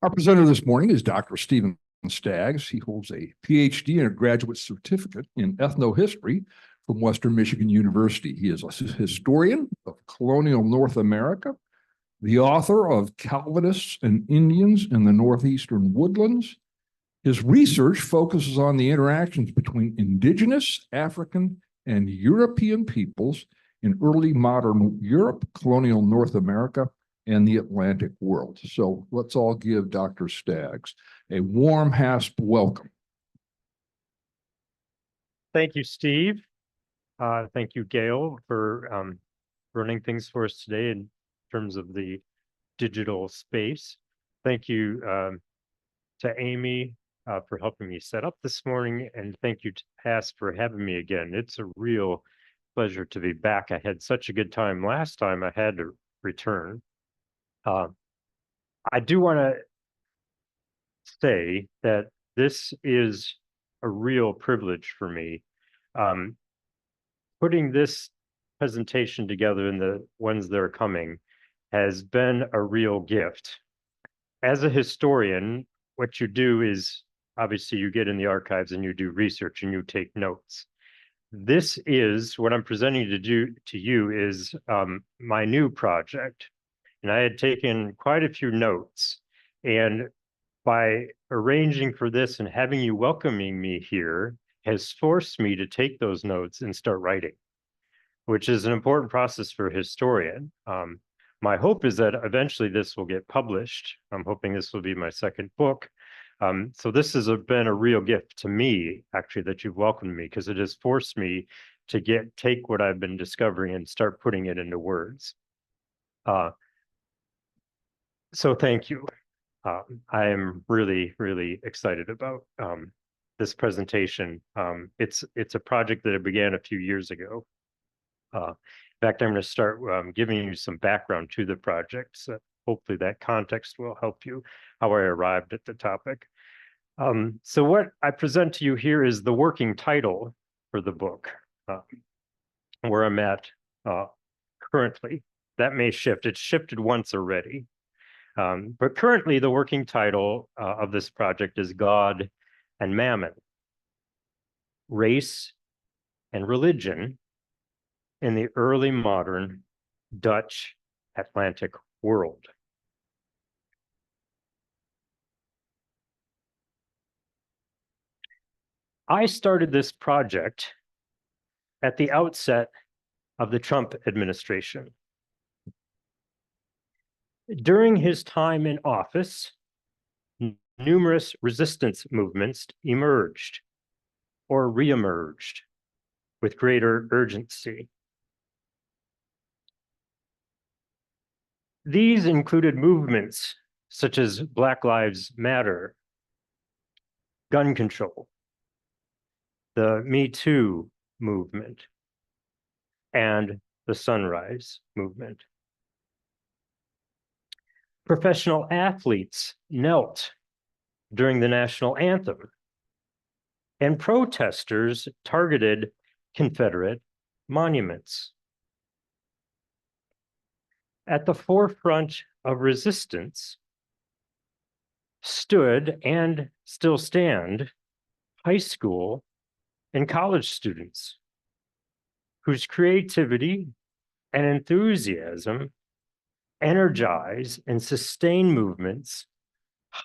Our presenter this morning is Dr. Stephen Staggs. He holds a PhD and a graduate certificate in ethnohistory from Western Michigan University. He is a historian of colonial North America, the author of Calvinists and Indians in the Northeastern Woodlands. His research focuses on the interactions between indigenous, African, and European peoples in early modern Europe, colonial North America, and the Atlantic world. So let's all give Dr. Staggs a warm HASP welcome. Thank you, Steve. Thank you, Gail, for running things for us today in terms of the digital space. Thank you to Amy for helping me set up this morning, and thank you to HASP for having me again. It's a real pleasure to be back. I had such a good time last time I had to return. I do want to say that this is a real privilege for me. Putting this presentation together and the ones that are coming has been a real gift. As a historian, what you do is obviously you get in the archives and you do research and you take notes. This is what I'm presenting to you is my new project. And I had taken quite a few notes, and by arranging for this and having you welcoming me here has forced me to take those notes and start writing, which is an important process for a historian. My hope is that eventually this will get published. I'm hoping this will be my second book. So this has been a real gift to me, actually, that you've welcomed me, because it has forced me to take what I've been discovering and start putting it into words. So thank you. I am really, really excited about this presentation. It's a project that I began a few years ago. In fact, I'm going to start giving you some background to the project. So hopefully that context will help you how I arrived at the topic. So what I present to you here is the working title for the book, where I'm at currently. That may shift. It's shifted once already. But currently, the working title of this project is God and Mammon, Race and Religion in the Early Modern Dutch Atlantic World. I started this project at the outset of the Trump administration. During his time in office, numerous resistance movements emerged or reemerged with greater urgency. These included movements such as Black Lives Matter, gun control, the Me Too movement, and the Sunrise Movement. Professional athletes knelt during the national anthem, and protesters targeted Confederate monuments. At the forefront of resistance stood and still stand high school and college students whose creativity and enthusiasm energize and sustain movements,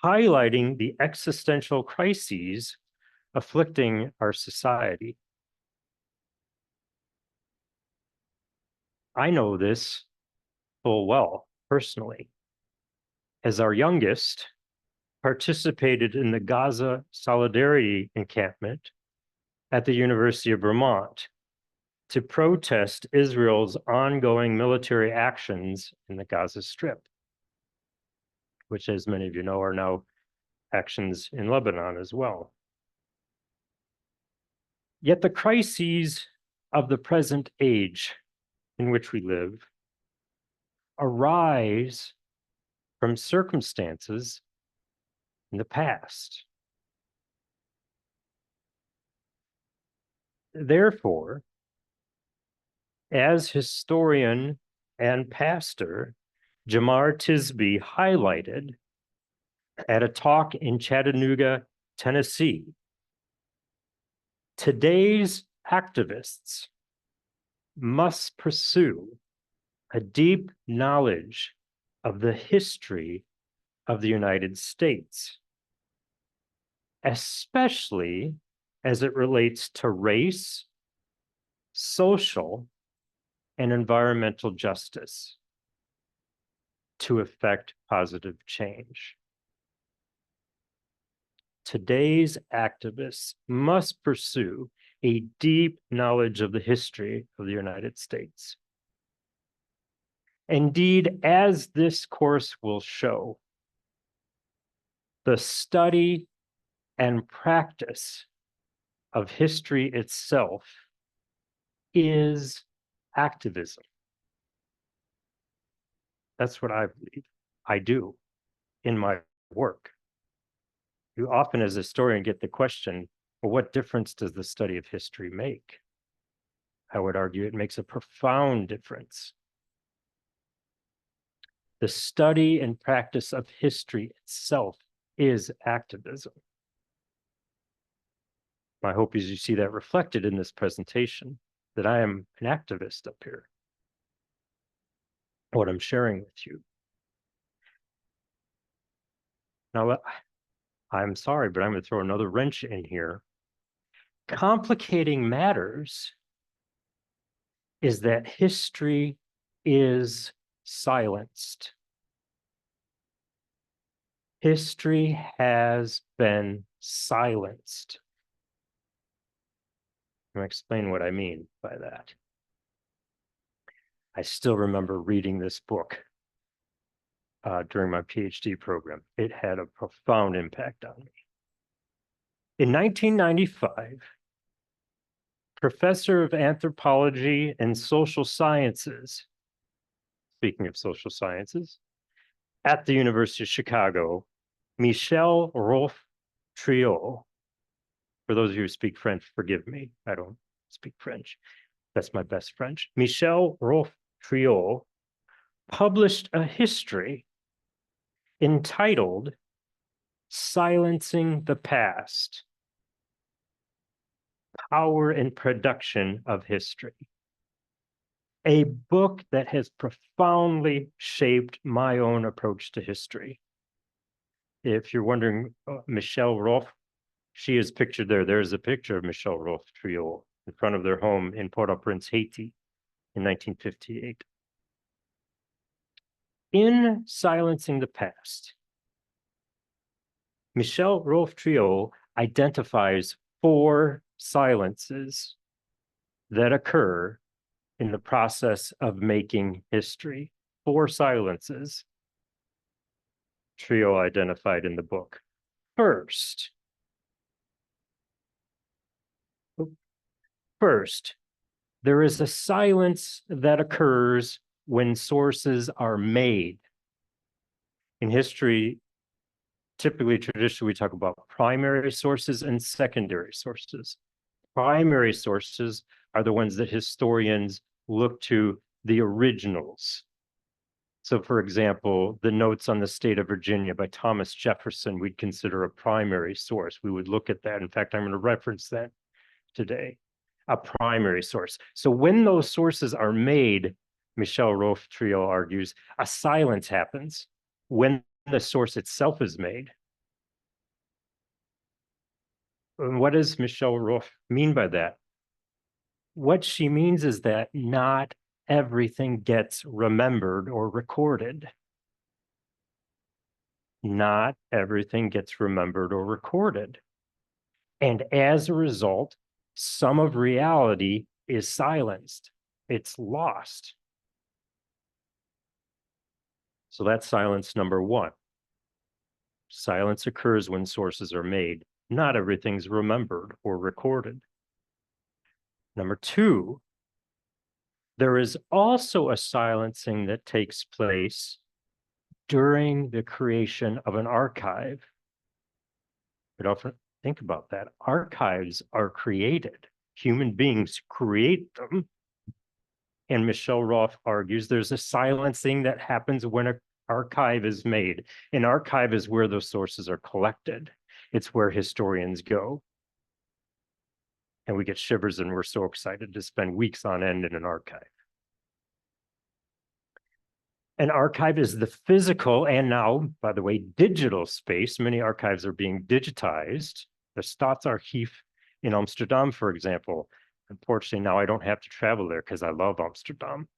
highlighting the existential crises afflicting our society. I know this full well personally, as our youngest participated in the Gaza Solidarity Encampment at the University of Vermont to protest Israel's ongoing military actions in the Gaza Strip, which, as many of you know, are now actions in Lebanon as well. Yet the crises of the present age in which we live arise from circumstances in the past. Therefore, as historian and pastor Jamar Tisby highlighted, at a talk in Chattanooga, Tennessee. Today's activists must pursue a deep knowledge of the history of the United States, especially as it relates to race, social, and environmental justice to effect positive change. Today's activists must pursue a deep knowledge of the history of the United States. Indeed, as this course will show, the study and practice of history itself is activism. That's what I believe I do in my work. You often, as a historian, get the question, well, what difference does the study of history make? I would argue it makes a profound difference. The study and practice of history itself is activism. My hope is you see that reflected in this presentation, that I am an activist up here, what I'm sharing with you. Now, I'm sorry, but I'm going to throw another wrench in here. Complicating matters is that history is silenced. History has been silenced. I'll explain what I mean by that. I still remember reading this book during my PhD program. It had a profound impact on me. In 1995, professor of anthropology and social sciences, speaking of social sciences, at the University of Chicago, Michel Rolfe-Triot, for those of you who speak French, forgive me, I don't speak French. That's my best French. Michel Rolfe-Triot published a history entitled Silencing the Past, Power and Production of History, a book that has profoundly shaped my own approach to history. If you're wondering, Michel Rolfe, she is pictured there. There's a picture of Michel Rolfe-Triot in front of their home in Port-au-Prince, Haiti in 1958. In Silencing the Past, Michel Rolfe-Triot identifies 4 silences that occur in the process of making history. 4 silences Triot identified in the book. First, there is a silence that occurs when sources are made. In history, typically, traditionally, we talk about primary sources and secondary sources. Primary sources are the ones that historians look to, the originals. So, for example, the Notes on the State of Virginia by Thomas Jefferson, we'd consider a primary source. We would look at that. In fact, I'm going to reference that today, a primary source. So when those sources are made, Michel Rolfe-Triot argues, a silence happens when the source itself is made. And what does Michel Rolfe mean by that? What she means is that not everything gets remembered or recorded. Not everything gets remembered or recorded. And as a result, some of reality is silenced. It's lost. So that's silence number 1. Silence occurs when sources are made. Not everything's remembered or recorded. Number 2, there is also a silencing that takes place during the creation of an archive. But often think about that. Archives are created. Human beings create them. And Michel Rolfe argues there's a silencing that happens when Archive is made. An archive is where those sources are collected. It's where historians go. And we get shivers and we're so excited to spend weeks on end in an archive. An archive is the physical and now, by the way, digital space. Many archives are being digitized. The Staatsarchiv in Amsterdam, for example. Unfortunately, now I don't have to travel there because I love Amsterdam.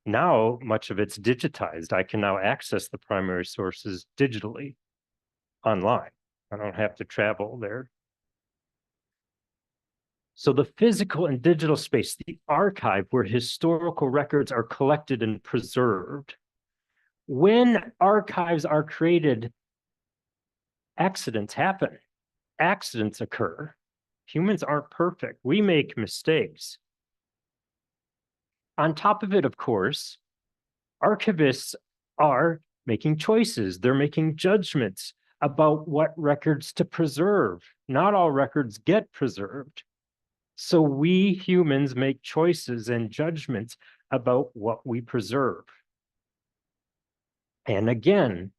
Now, much of it's digitized. I can now access the primary sources digitally online. I don't have to travel there. So the physical and digital space, the archive where historical records are collected and preserved. When archives are created, accidents happen. Accidents occur. Humans aren't perfect. We make mistakes. On top of it, of course, archivists are making choices. They're making judgments about what records to preserve. Not all records get preserved. So we humans make choices and judgments about what we preserve. And again,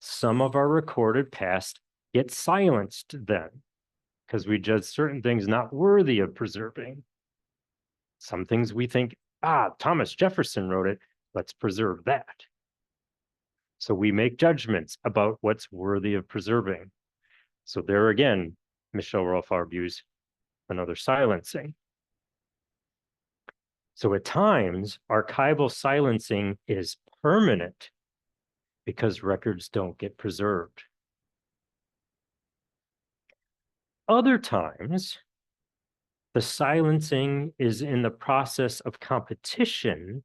some of our recorded past get silenced then because we judge certain things not worthy of preserving. Some things we think, Thomas Jefferson wrote it, let's preserve that. So we make judgments about what's worthy of preserving. So there again, Michel Rolfe argues another silencing. So at times, archival silencing is permanent because records don't get preserved. Other times, the silencing is in the process of competition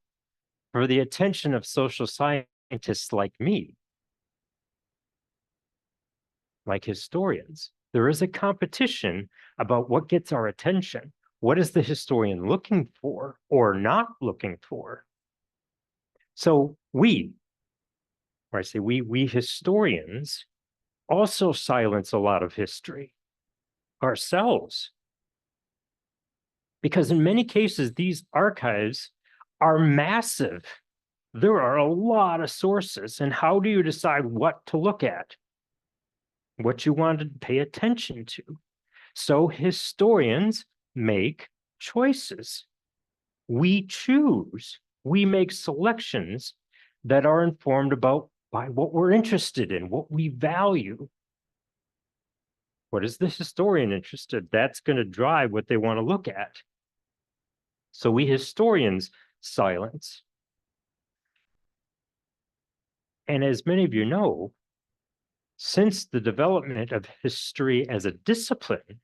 for the attention of social scientists like me, like historians. There is a competition about what gets our attention. What is the historian looking for or not looking for? So we, or I say we historians also silence a lot of history ourselves. Because in many cases, these archives are massive. There are a lot of sources. And how do you decide what to look at? What you want to pay attention to? So historians make choices. We choose. We make selections that are informed by what we're interested in, what we value. What is the historian interested? That's going to drive what they want to look at. So we historians silence. And as many of you know, since the development of history as a discipline,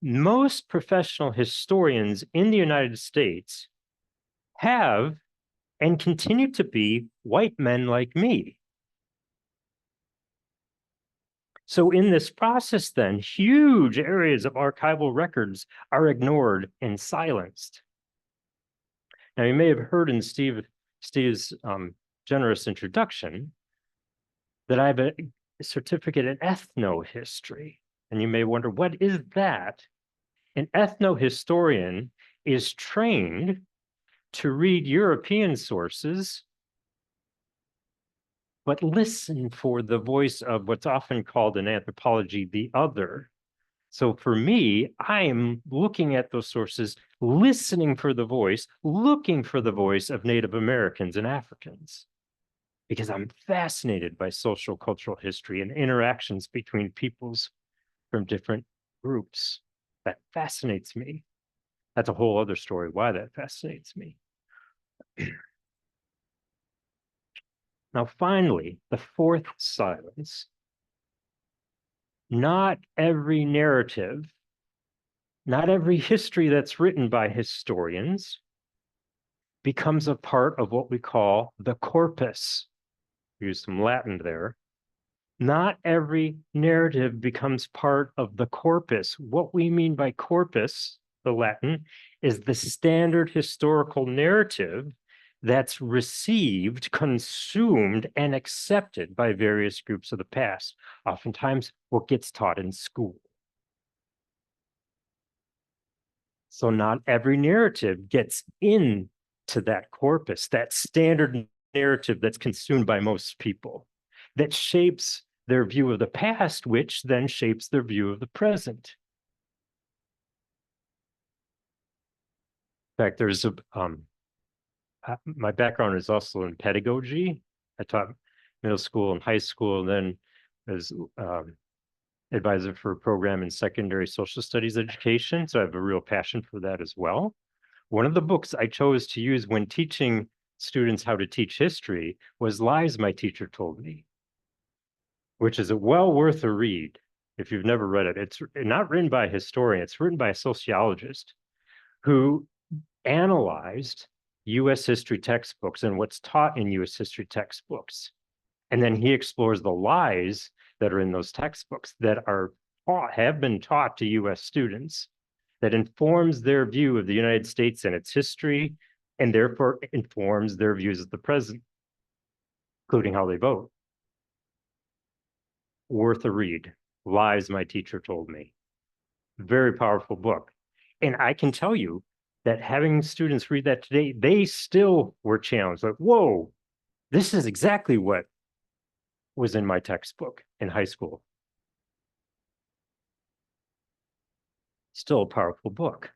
most professional historians in the United States have and continue to be white men like me. So in this process, then, huge areas of archival records are ignored and silenced. Now, you may have heard in Steve's generous introduction that I have a certificate in ethnohistory. And you may wonder, what is that? An ethnohistorian is trained to read European sources, but listen for the voice of what's often called in anthropology, the other. So for me, I am looking at those sources, listening for the voice, looking for the voice of Native Americans and Africans, because I'm fascinated by social cultural history and interactions between peoples from different groups. That fascinates me. That's a whole other story why that fascinates me. Now, finally, the fourth silence. Not every narrative, not every history that's written by historians becomes a part of what we call the corpus. Use some Latin there. Not every narrative becomes part of the corpus. What we mean by corpus, the Latin, is the standard historical narrative that's received, consumed, and accepted by various groups of the past. Oftentimes, what gets taught in school. So not every narrative gets into that corpus, that standard narrative that's consumed by most people, that shapes their view of the past, which then shapes their view of the present. In fact, there's my background is also in pedagogy. I taught middle school and high school, and then as advisor for a program in secondary social studies education. So I have a real passion for that as well. One of the books I chose to use when teaching students how to teach history was Lies My Teacher Told Me, which is well worth a read if you've never read it. It's not written by a historian, it's written by a sociologist who analyzed US history textbooks and what's taught in US history textbooks. And then he explores the lies that are in those textbooks that have been taught to US students, that informs their view of the United States and its history, and therefore informs their views of the present, including how they vote. Worth a read. Lies My Teacher Told Me. Very powerful book. And I can tell you that having students read that today, they still were challenged. Like, whoa, this is exactly what was in my textbook in high school. Still a powerful book.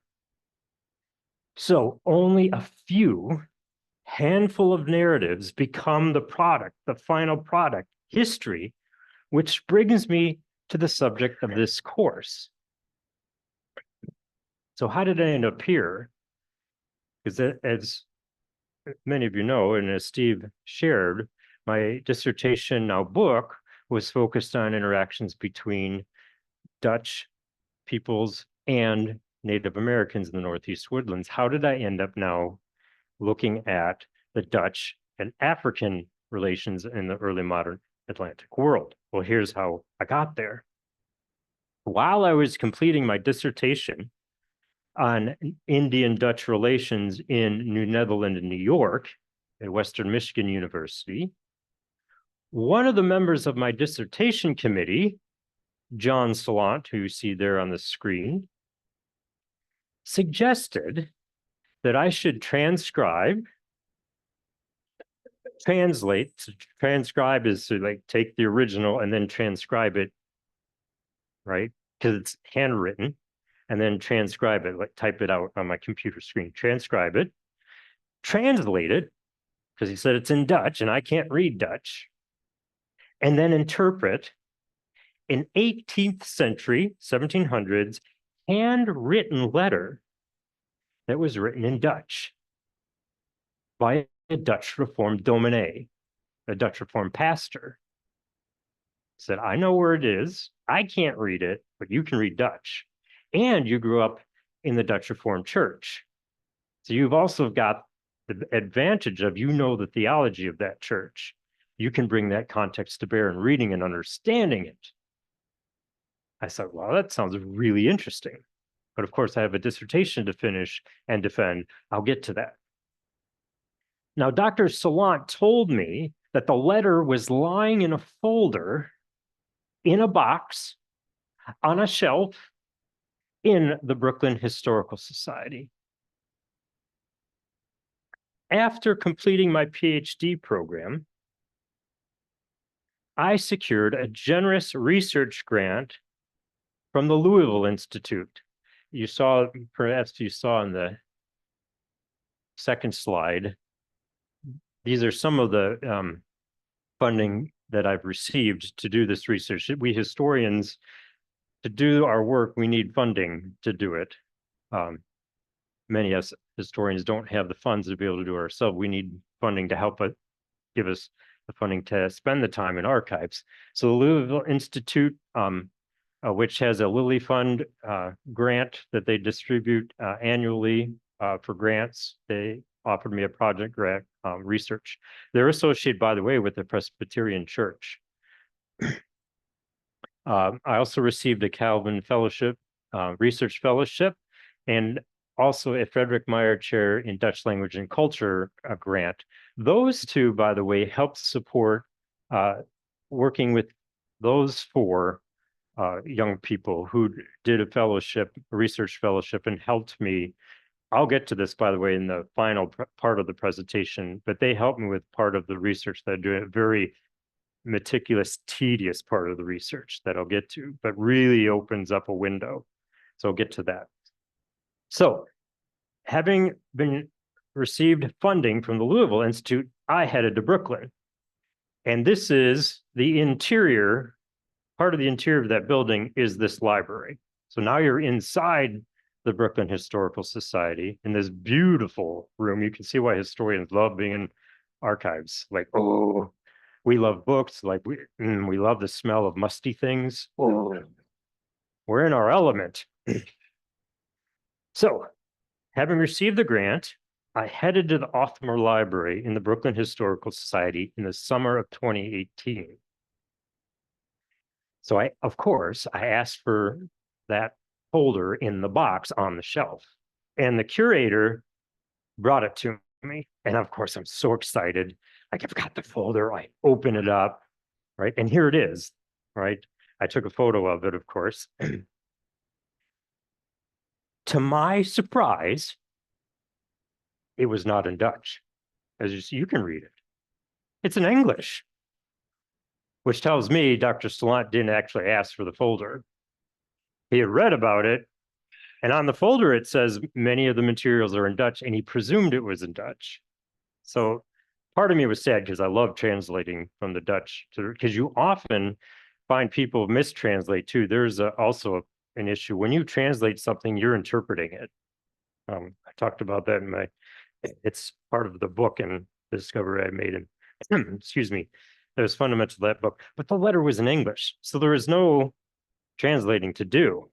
So only a handful of narratives become the product, the final product, history, which brings me to the subject of this course. So how did I end up here? Because as many of you know, and as Steve shared, my dissertation, now book, was focused on interactions between Dutch peoples and Native Americans in the Northeast Woodlands. How did I end up now looking at the Dutch and African relations in the early modern Atlantic world? Well, here's how I got there. While I was completing my dissertation on Indian-Dutch relations in New Netherland and New York at Western Michigan University, one of the members of my dissertation committee, John Salant, who you see there on the screen, suggested that I should translate. Transcribe is to like take the original and then transcribe it, right? Because it's handwritten, and then transcribe it, like type it out on my computer screen, transcribe it, translate it, because he said it's in Dutch and I can't read Dutch, and then interpret an 18th century, 1700s, handwritten letter that was written in Dutch by a Dutch Reformed dominee, a Dutch Reformed pastor. Said, I know where it is. I can't read it, but you can read Dutch. And you grew up in the Dutch Reformed Church. So you've also got the advantage of, you know, the theology of that church. You can bring that context to bear in reading and understanding it. I said, well, that sounds really interesting. But of course, I have a dissertation to finish and defend. I'll get to that. Now, Dr. Salant told me that the letter was lying in a folder in a box on a shelf in the Brooklyn Historical Society. After completing my PhD program, I secured a generous research grant from the Louisville Institute. Perhaps you saw in the second slide, these are some of the funding that I've received to do this research. We historians, to do our work, we need funding to do it. Many of us historians don't have the funds to be able to do it ourselves. We need funding to help give us the funding to spend the time in archives. So the Louisville Institute, which has a Lilly Fund grant that they distribute annually for grants. They offered me a project grant research. They're associated, by the way, with the Presbyterian Church. I also received a Calvin Fellowship, Research Fellowship, and also a Frederick Meyer Chair in Dutch Language and Culture grant. Those two, by the way, helped support working with those four young people who did a fellowship, a research fellowship, and helped me I'll get to this, by the way, in the final part of the presentation, but they helped me with part of the research that I do, a very meticulous, tedious part of the research that I'll get to, but really opens up a window. So I'll get to that. So having been received funding from the Louisville Institute, I headed to Brooklyn. And this is the interior, part of the interior of that building is this library. So now you're inside the Brooklyn Historical Society in this beautiful room. You can see why historians love being in archives. Like, oh, we love books. Like we love the smell of musty things. Oh, we're in our element. So, having received the grant, I headed to the Othmer Library in the Brooklyn Historical Society in the summer of 2018. So of course, I asked for that folder in the box on the shelf, and the curator brought it to me. And of course, I'm so excited. Like, I've got the folder, I open it up, right? And here it is, right? I took a photo of it, of course. To my surprise, it was not in Dutch. As you can read it. It's in English, which tells me Dr. Salant didn't actually ask for the folder. He had read about it, and on the folder it says many of the materials are in Dutch, and he presumed it was in Dutch. So part of me was sad because I love translating from the Dutch, because you often find people mistranslate too. There's also an issue. When you translate something, you're interpreting it. I talked about that in it's part of the book and the discovery I made in, excuse me, that was fundamental to that book. But the letter was in English, so there was no translating to do.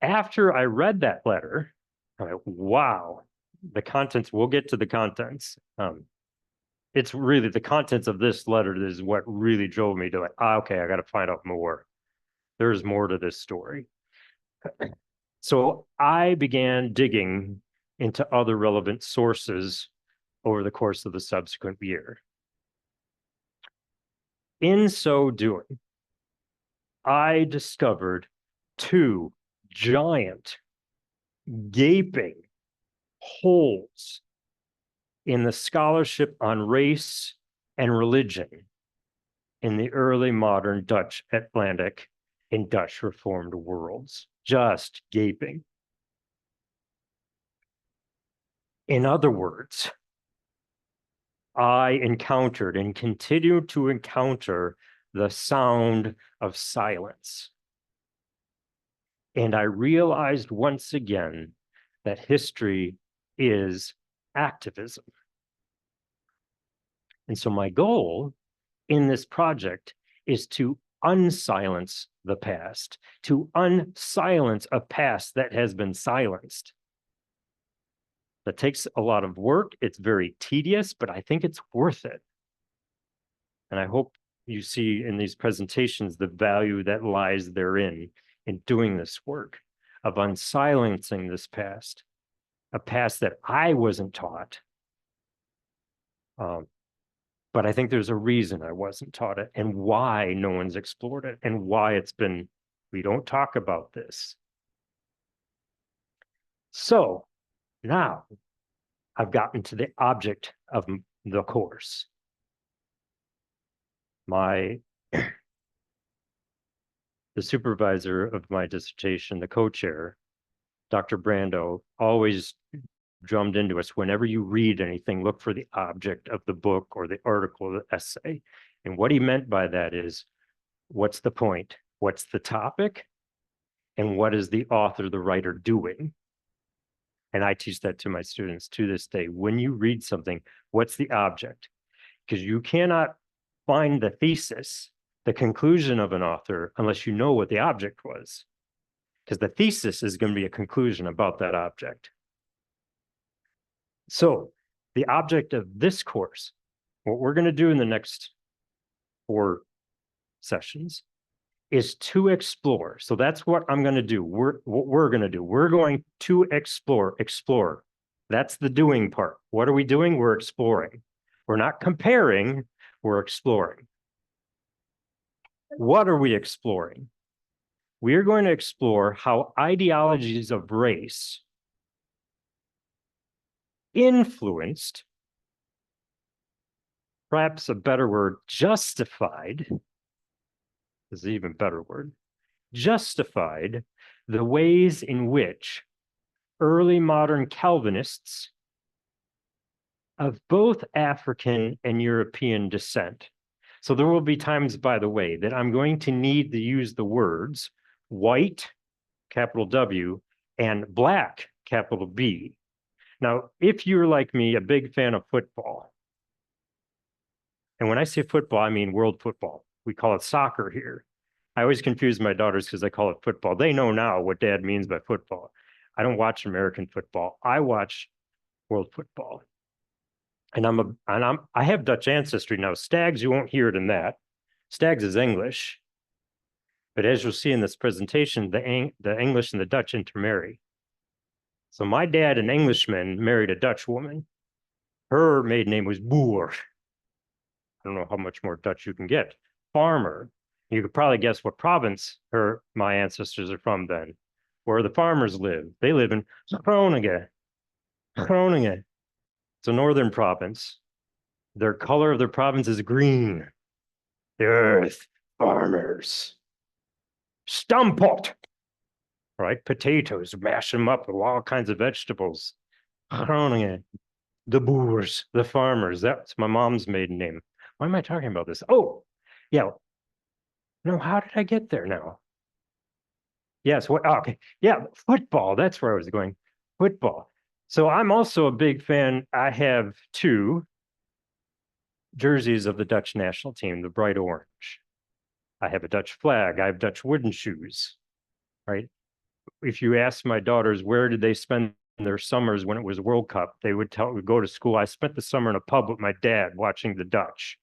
After I read that letter, I'm like, wow, the contents, we'll get to the contents. It's really the contents of this letter that is what really drove me to like, okay, I got to find out more. There's more to this story. So I began digging into other relevant sources over the course of the subsequent year. In so doing, I discovered two giant, gaping holes in the scholarship on race and religion in the early modern Dutch Atlantic and Dutch Reformed worlds, just gaping. In other words, I encountered and continue to encounter the sound of silence. And I realized once again that history is activism. And so my goal in this project is to unsilence the past, to unsilence a past that has been silenced. That takes a lot of work. It's very tedious, but I think it's worth it. And I hope you see in these presentations the value that lies therein in doing this work of unsilencing this past, a past that I wasn't taught. But I think there's a reason I wasn't taught it and why no one's explored it and why it's been, we don't talk about this. So now I've gotten to the object of the course. The supervisor of my dissertation, the co-chair, Dr. Brando, always drummed into us, whenever you read anything, look for the object of the book or the article or the essay. And what he meant by that is, what's the point? What's the topic? And what is the author, the writer, doing? And I teach that to my students to this day. When you read something, what's the object? Because you cannot find the thesis, the conclusion of an author, unless you know what the object was. Because the thesis is going to be a conclusion about that object. So the object of this course, what we're going to do in the next 4 sessions, is to explore. So that's what I'm going to do. What we're going to do. We're going to explore. That's the doing part. What are we doing? We're exploring. We're not comparing, we're exploring. What are we exploring? We are going to explore how ideologies of race influenced, perhaps a better word, justified, is an even better word, justified the ways in which early modern Calvinists of both African and European descent. So there will be times, by the way, that I'm going to need to use the words white, capital W, and black, capital B. Now, if you're like me, a big fan of football, and when I say football, I mean world football. We call it soccer here. I always confuse my daughters because I call it football. They know now what dad means by football. I don't watch American football. I watch world football. And I have Dutch ancestry now. Stags, you won't hear it in that. Stags is English. But as you'll see in this presentation, the English and the Dutch intermarry. So my dad, an Englishman, married a Dutch woman. Her maiden name was Boer. I don't know how much more Dutch you can get. Farmer. You could probably guess what province my ancestors are from then, where the farmers live. They live in Groningen. Groningen. It's a northern province. Their color of their province is green. The earth, farmers. Stampot. Right? Potatoes, mash them up with all kinds of vegetables. Groningen. The Boers, the farmers. That's my mom's maiden name. Why am I talking about this? Oh, yeah. No, how did I get there now? Yes, okay. Yeah, football. That's where I was going. Football. So I'm also a big fan. I have 2 jerseys of the Dutch national team, the bright orange. I have a Dutch flag. I have Dutch wooden shoes, right? If you ask my daughters where did they spend their summers when it was World Cup, they would go to school. I spent the summer in a pub with my dad watching the Dutch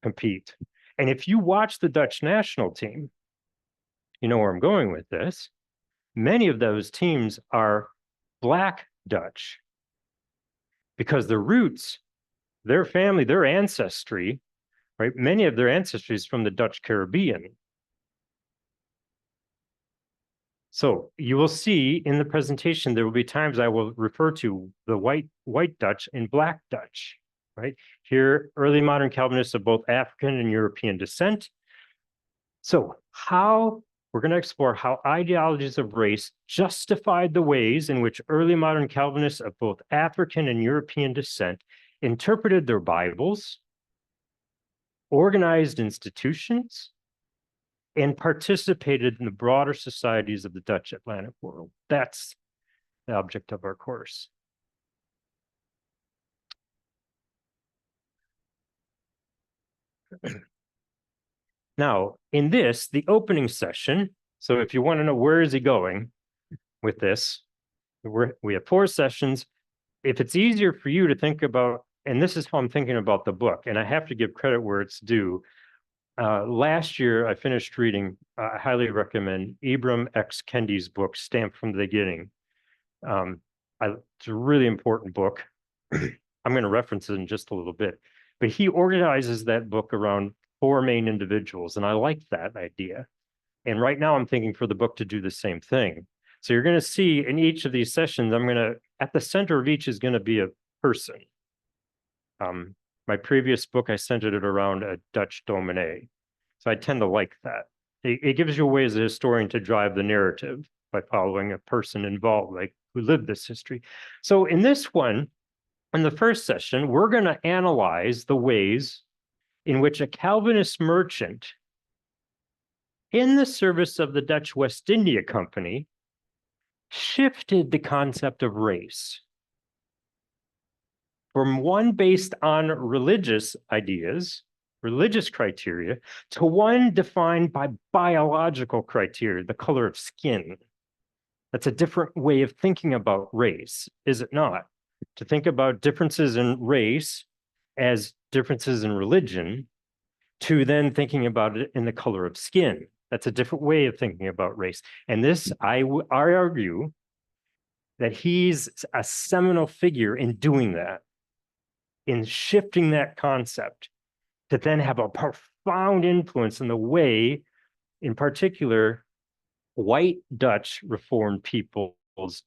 compete. And if you watch the Dutch national team, you know where I'm going with this. Many of those teams are Black Dutch because their roots, their family, their ancestry, right? Many of their ancestry is from the Dutch Caribbean. So you will see in the presentation, there will be times I will refer to the white Dutch and Black Dutch, right? Here, early modern Calvinists of both African and European descent. So we're going to explore how ideologies of race justified the ways in which early modern Calvinists of both African and European descent interpreted their Bibles, organized institutions, and participated in the broader societies of the Dutch Atlantic world. That's the object of our course. Now, in this, the opening session, so if you want to know where is he going with this, we have 4 sessions. If it's easier for you to think about, and this is how I'm thinking about the book, and I have to give credit where it's due. Last year, I finished reading, I highly recommend Ibram X. Kendi's book, Stamped from the Beginning. It's a really important book. I'm going to reference it in just a little bit. But he organizes that book around 4 main individuals, and I like that idea. And right now I'm thinking for the book to do the same thing. So you're going to see in each of these sessions, at the center of each is going to be a person. My previous book, I centered it around a Dutch dominee. So I tend to like that. It gives you a way as a historian to drive the narrative by following a person involved, like who lived this history. So in this one, in the first session, we're going to analyze the ways in which a Calvinist merchant in the service of the Dutch West India Company shifted the concept of race from one based on religious ideas, religious criteria, to one defined by biological criteria, the color of skin. That's a different way of thinking about race, is it not? To think about differences in race as differences in religion, to then thinking about it in the color of skin. That's a different way of thinking about race. And this, I argue that he's a seminal figure in doing that, in shifting that concept to then have a profound influence in the way, in particular, white Dutch Reformed peoples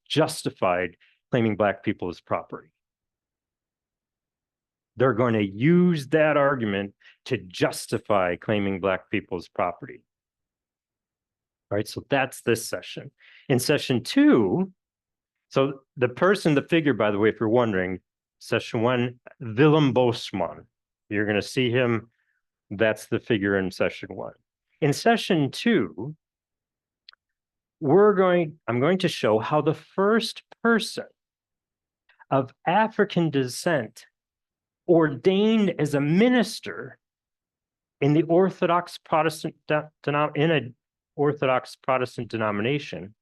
justified claiming Black people as property. They're going to use that argument to justify claiming Black people's property. All right, so that's this session. In session 2, so the figure, by the way, if you're wondering, session 1, Willem Bosman. You're going to see him. That's the figure in session 1. In session 2, I'm going to show how the first person of African descent ordained as a minister in the Orthodox Protestant denomination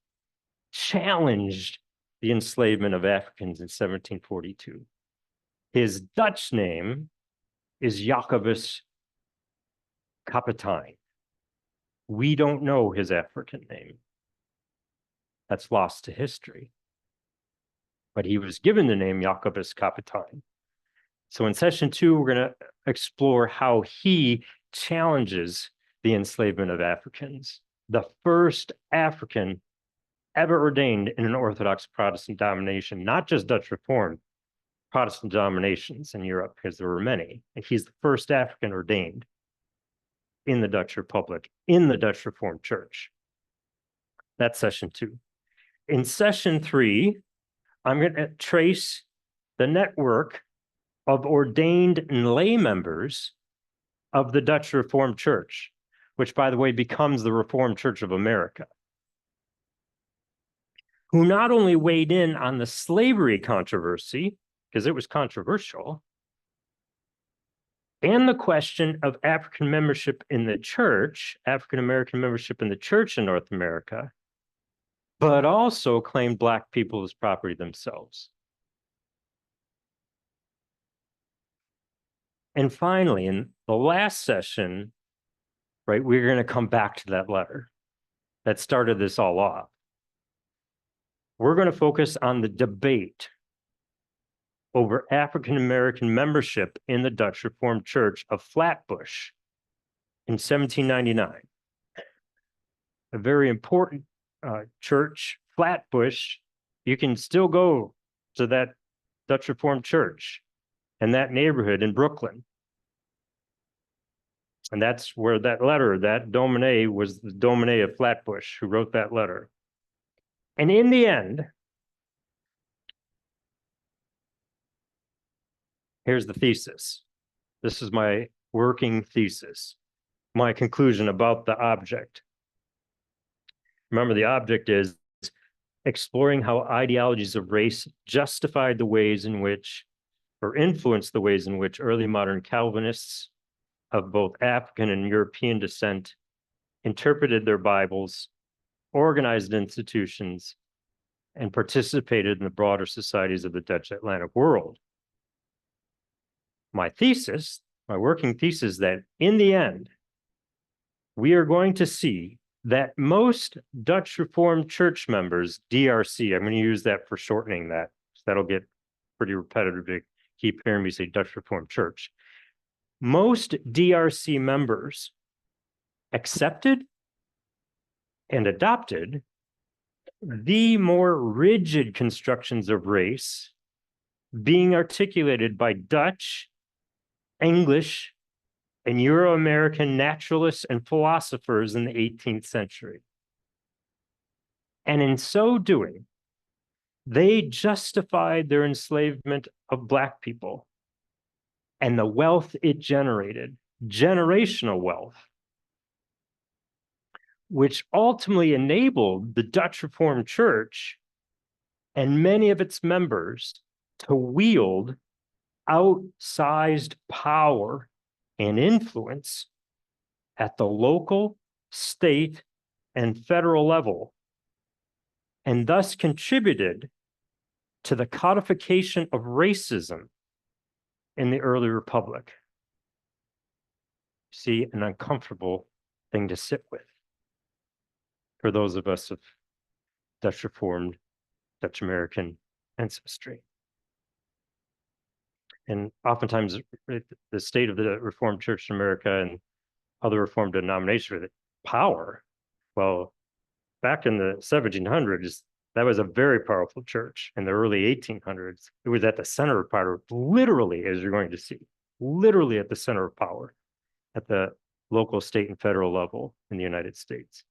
challenged the enslavement of Africans in 1742. His Dutch name is Jacobus Kapitein. We don't know his African name. That's lost to history. But he was given the name Jacobus Kapitein. So in session 2, we're going to explore how he challenges the enslavement of Africans. The first African ever ordained in an Orthodox Protestant denomination, not just Dutch Reformed, Protestant denominations in Europe, because there were many. And he's the first African ordained in the Dutch Republic, in the Dutch Reformed Church. That's session 2. In session 3, I'm going to trace the network of ordained and lay members of the Dutch Reformed Church, which, by the way, becomes the Reformed Church of America, who not only weighed in on the slavery controversy, because it was controversial, and the question of African membership in the church, African American membership in the church in North America, but also claimed Black people as property themselves. And finally, in the last session, right, we're going to come back to that letter that started this all off. We're going to focus on the debate over African American membership in the Dutch Reformed Church of Flatbush in 1799. A very important church, Flatbush. You can still go to that Dutch Reformed Church in that neighborhood in Brooklyn. And that's where that letter, that domine, was the domine of Flatbush, who wrote that letter. And in the end, here's the thesis. This is my working thesis, my conclusion about the object. Remember, the object is exploring how ideologies of race justified the ways in which, or influenced the ways in which, early modern Calvinists of both African and European descent interpreted their Bibles, organized institutions, and participated in the broader societies of the Dutch Atlantic world. My thesis, my working thesis, that in the end, we are going to see that most Dutch Reformed Church members, DRC, I'm going to use that for shortening that, so that'll get pretty repetitive to keep hearing me say Dutch Reformed Church. Most DRC members accepted and adopted the more rigid constructions of race being articulated by Dutch, English, and Euro-American naturalists and philosophers in the 18th century. And in so doing, they justified their enslavement of Black people and the wealth it generated, generational wealth, which ultimately enabled the Dutch Reformed Church and many of its members to wield outsized power and influence at the local, state, and federal level, and thus contributed to the codification of racism in the early republic. See, an uncomfortable thing to sit with for those of us of Dutch Reformed, Dutch American ancestry. And oftentimes the state of the Reformed Church in America and other Reformed denominations with power, well, back in the 1700s, that was a very powerful church. In the early 1800s, it was at the center of power, literally, as you're going to see. literally at the center of power at the local, state, and federal level in the United States.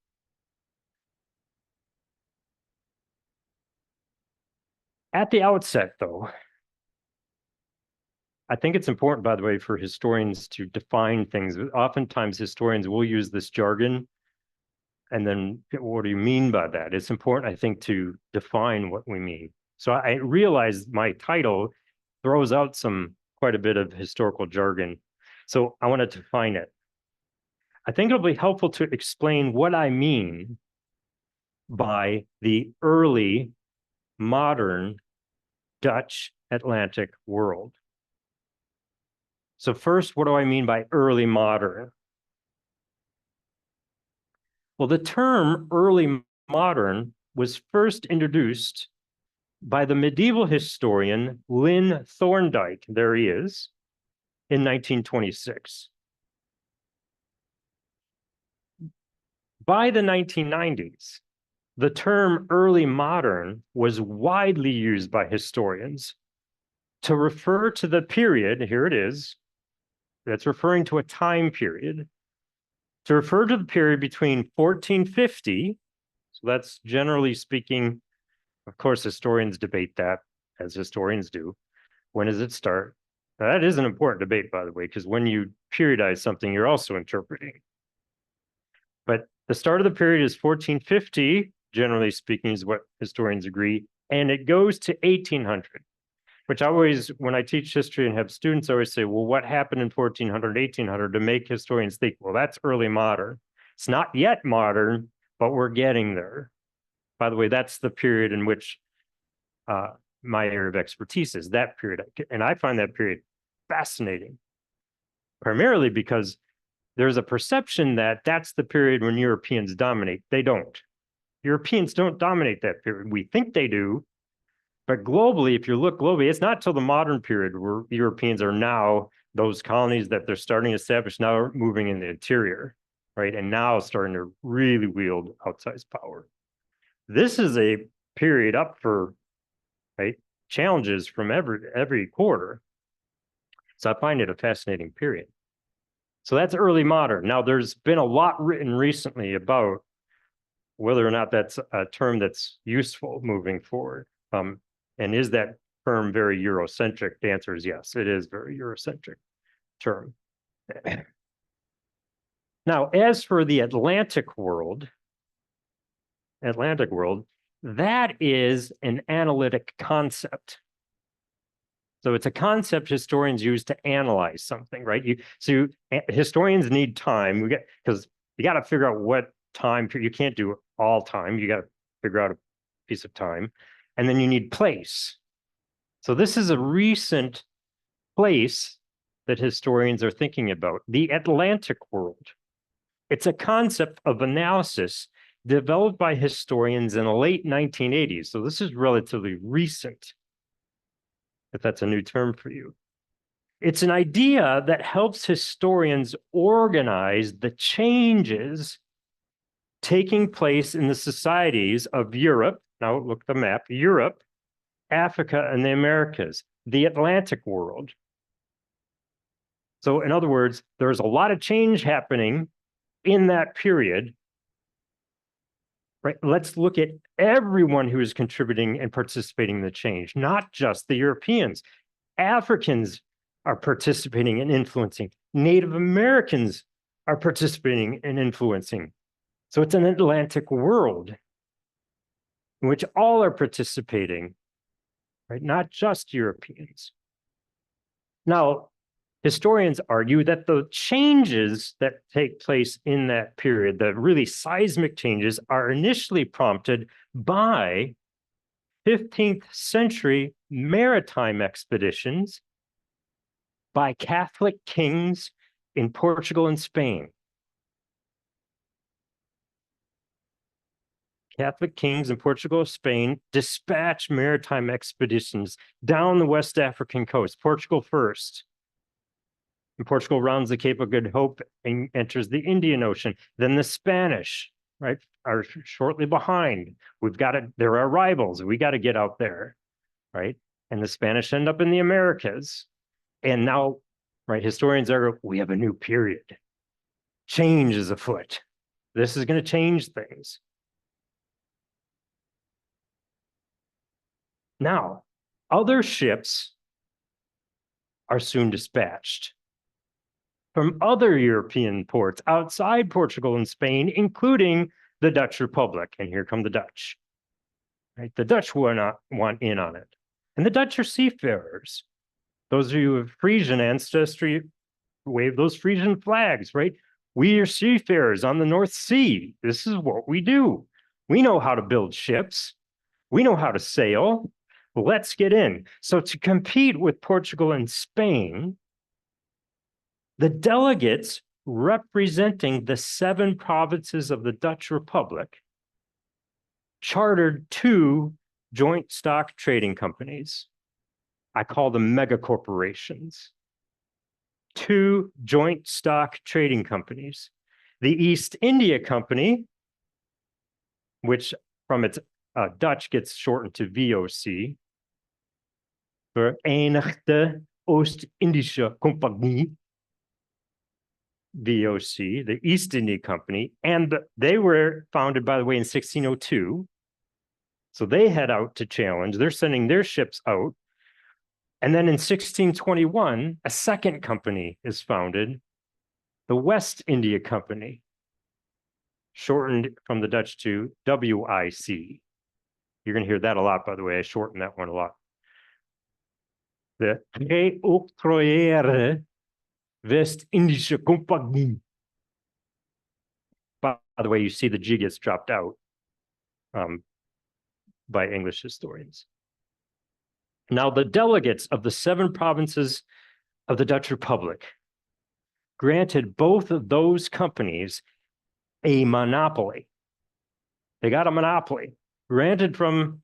At the outset, though, I think it's important, by the way, for historians to define things. Oftentimes, historians will use this jargon. And then what do you mean by that? It's important, I think, to define what we mean. So I realize my title throws out quite a bit of historical jargon. So I want to define it. I think it'll be helpful to explain what I mean by the early modern Dutch Atlantic world. So first, what do I mean by early modern? Well, the term early modern was first introduced by the medieval historian Lynn Thorndike, there he is, in 1926. By the 1990s, the term early modern was widely used by historians to refer to the period, here it is, that's referring to a time period, to refer to the period between 1450, so that's generally speaking, of course, historians debate that, as historians do. When does it start? Now, that is an important debate, by the way, because when you periodize something, you're also interpreting. But the start of the period is 1450, generally speaking, is what historians agree, and it goes to 1800, which I always, when I teach history and have students, I always say, well, what happened in 1400, 1800 to make historians think, well, that's early modern. It's not yet modern, but we're getting there. By the way, that's the period in which my area of expertise is, that period. And I find that period fascinating, primarily because there's a perception that that's the period when Europeans dominate. They don't. Europeans don't dominate that period. We think they do, but globally, if you look globally, it's not till the modern period where Europeans are now, those colonies that they're starting to establish now are moving in the interior, right? And now starting to really wield outsized power. This is a period up for, right, challenges from every quarter. So I find it a fascinating period. So that's early modern. Now, there's been a lot written recently about whether or not that's a term that's useful moving forward. And is that term very Eurocentric? The answer is yes, it is very Eurocentric term. Now, as for the Atlantic world, that is an analytic concept. So it's a concept historians use to analyze something, right? Historians need time. Because you got to figure out what time period. You can't do all time. You got to figure out a piece of time, and then you need place. So this is a recent place that historians are thinking about, the Atlantic world. It's a concept of analysis developed by historians in the late 1980s. So this is relatively recent, if that's a new term for you. It's an idea that helps historians organize the changes taking place in the societies of Europe. Now look at the map, Europe, Africa, and the Americas, the Atlantic world. So in other words, there's a lot of change happening in that period. Right? Let's look at everyone who is contributing and participating in the change, not just the Europeans. Africans are participating and influencing. Native Americans are participating and influencing. So it's an Atlantic world in which all are participating, right? Not just Europeans. Now, historians argue that the changes that take place in that period, the really seismic changes, are initially prompted by 15th century maritime expeditions by Catholic kings in Portugal and Spain. Catholic kings in Portugal and Spain dispatched maritime expeditions down the West African coast, Portugal first. And Portugal rounds the Cape of Good Hope and enters the Indian Ocean. Then the Spanish, right, are shortly behind. There are rivals. We got to get out there, right? And the Spanish end up in the Americas. And now right? Historians are, we have a new period. Change is afoot. This is going to change things. Now, other ships are soon dispatched from other European ports outside Portugal and Spain, including the Dutch Republic. And here come the Dutch. Right? The Dutch want in on it. And the Dutch are seafarers. Those of you with Frisian ancestry wave those Frisian flags, right? We are seafarers on the North Sea. This is what we do. We know how to build ships. We know how to sail. Let's get in. So to compete with Portugal and Spain, the delegates representing the 7 provinces of the Dutch Republic chartered 2 joint stock trading companies. I call them megacorporations. 2 joint stock trading companies. The East India Company, which from its Dutch gets shortened to VOC, Verenigde Oost-Indische Compagnie, VOC, the East India Company, and they were founded, by the way, in 1602. So they head out to challenge. They're sending their ships out. And then in 1621, a second company is founded, the West India Company, shortened from the Dutch to WIC. You're going to hear that a lot, by the way. I shortened that one a lot. The Geoctrooiere West-Indische Compagnie. By the way, you see the G gets dropped out by English historians. Now, the delegates of the 7 provinces of the Dutch Republic granted both of those companies a monopoly. They got a monopoly granted from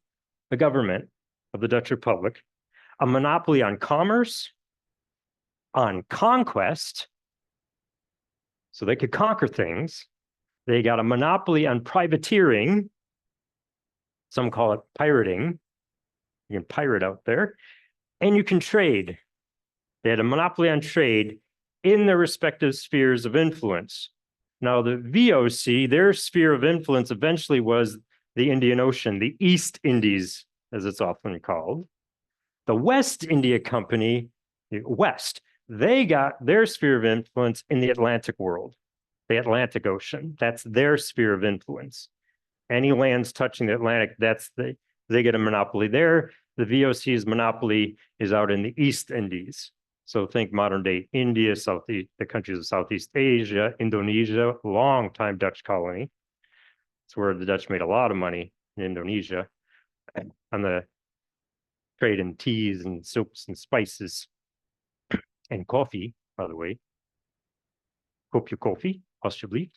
the government of the Dutch Republic, a monopoly on commerce, on conquest, so they could conquer things. They got a monopoly on privateering. Some call it pirating. You can pirate out there, and you can trade. They had a monopoly on trade in their respective spheres of influence. Now, the VOC, their sphere of influence eventually was the Indian Ocean, the East Indies, as it's often called. The West India Company, the West, they got their sphere of influence in the Atlantic world, the Atlantic Ocean. That's their sphere of influence. Any lands touching the Atlantic, they get a monopoly there. The VOC's monopoly is out in the East Indies. So think modern day India, the countries of Southeast Asia, Indonesia, long time Dutch colony. It's where the Dutch made a lot of money in Indonesia on the trade in teas and soaps and spices and coffee, by the way. Hope your coffee, possibly.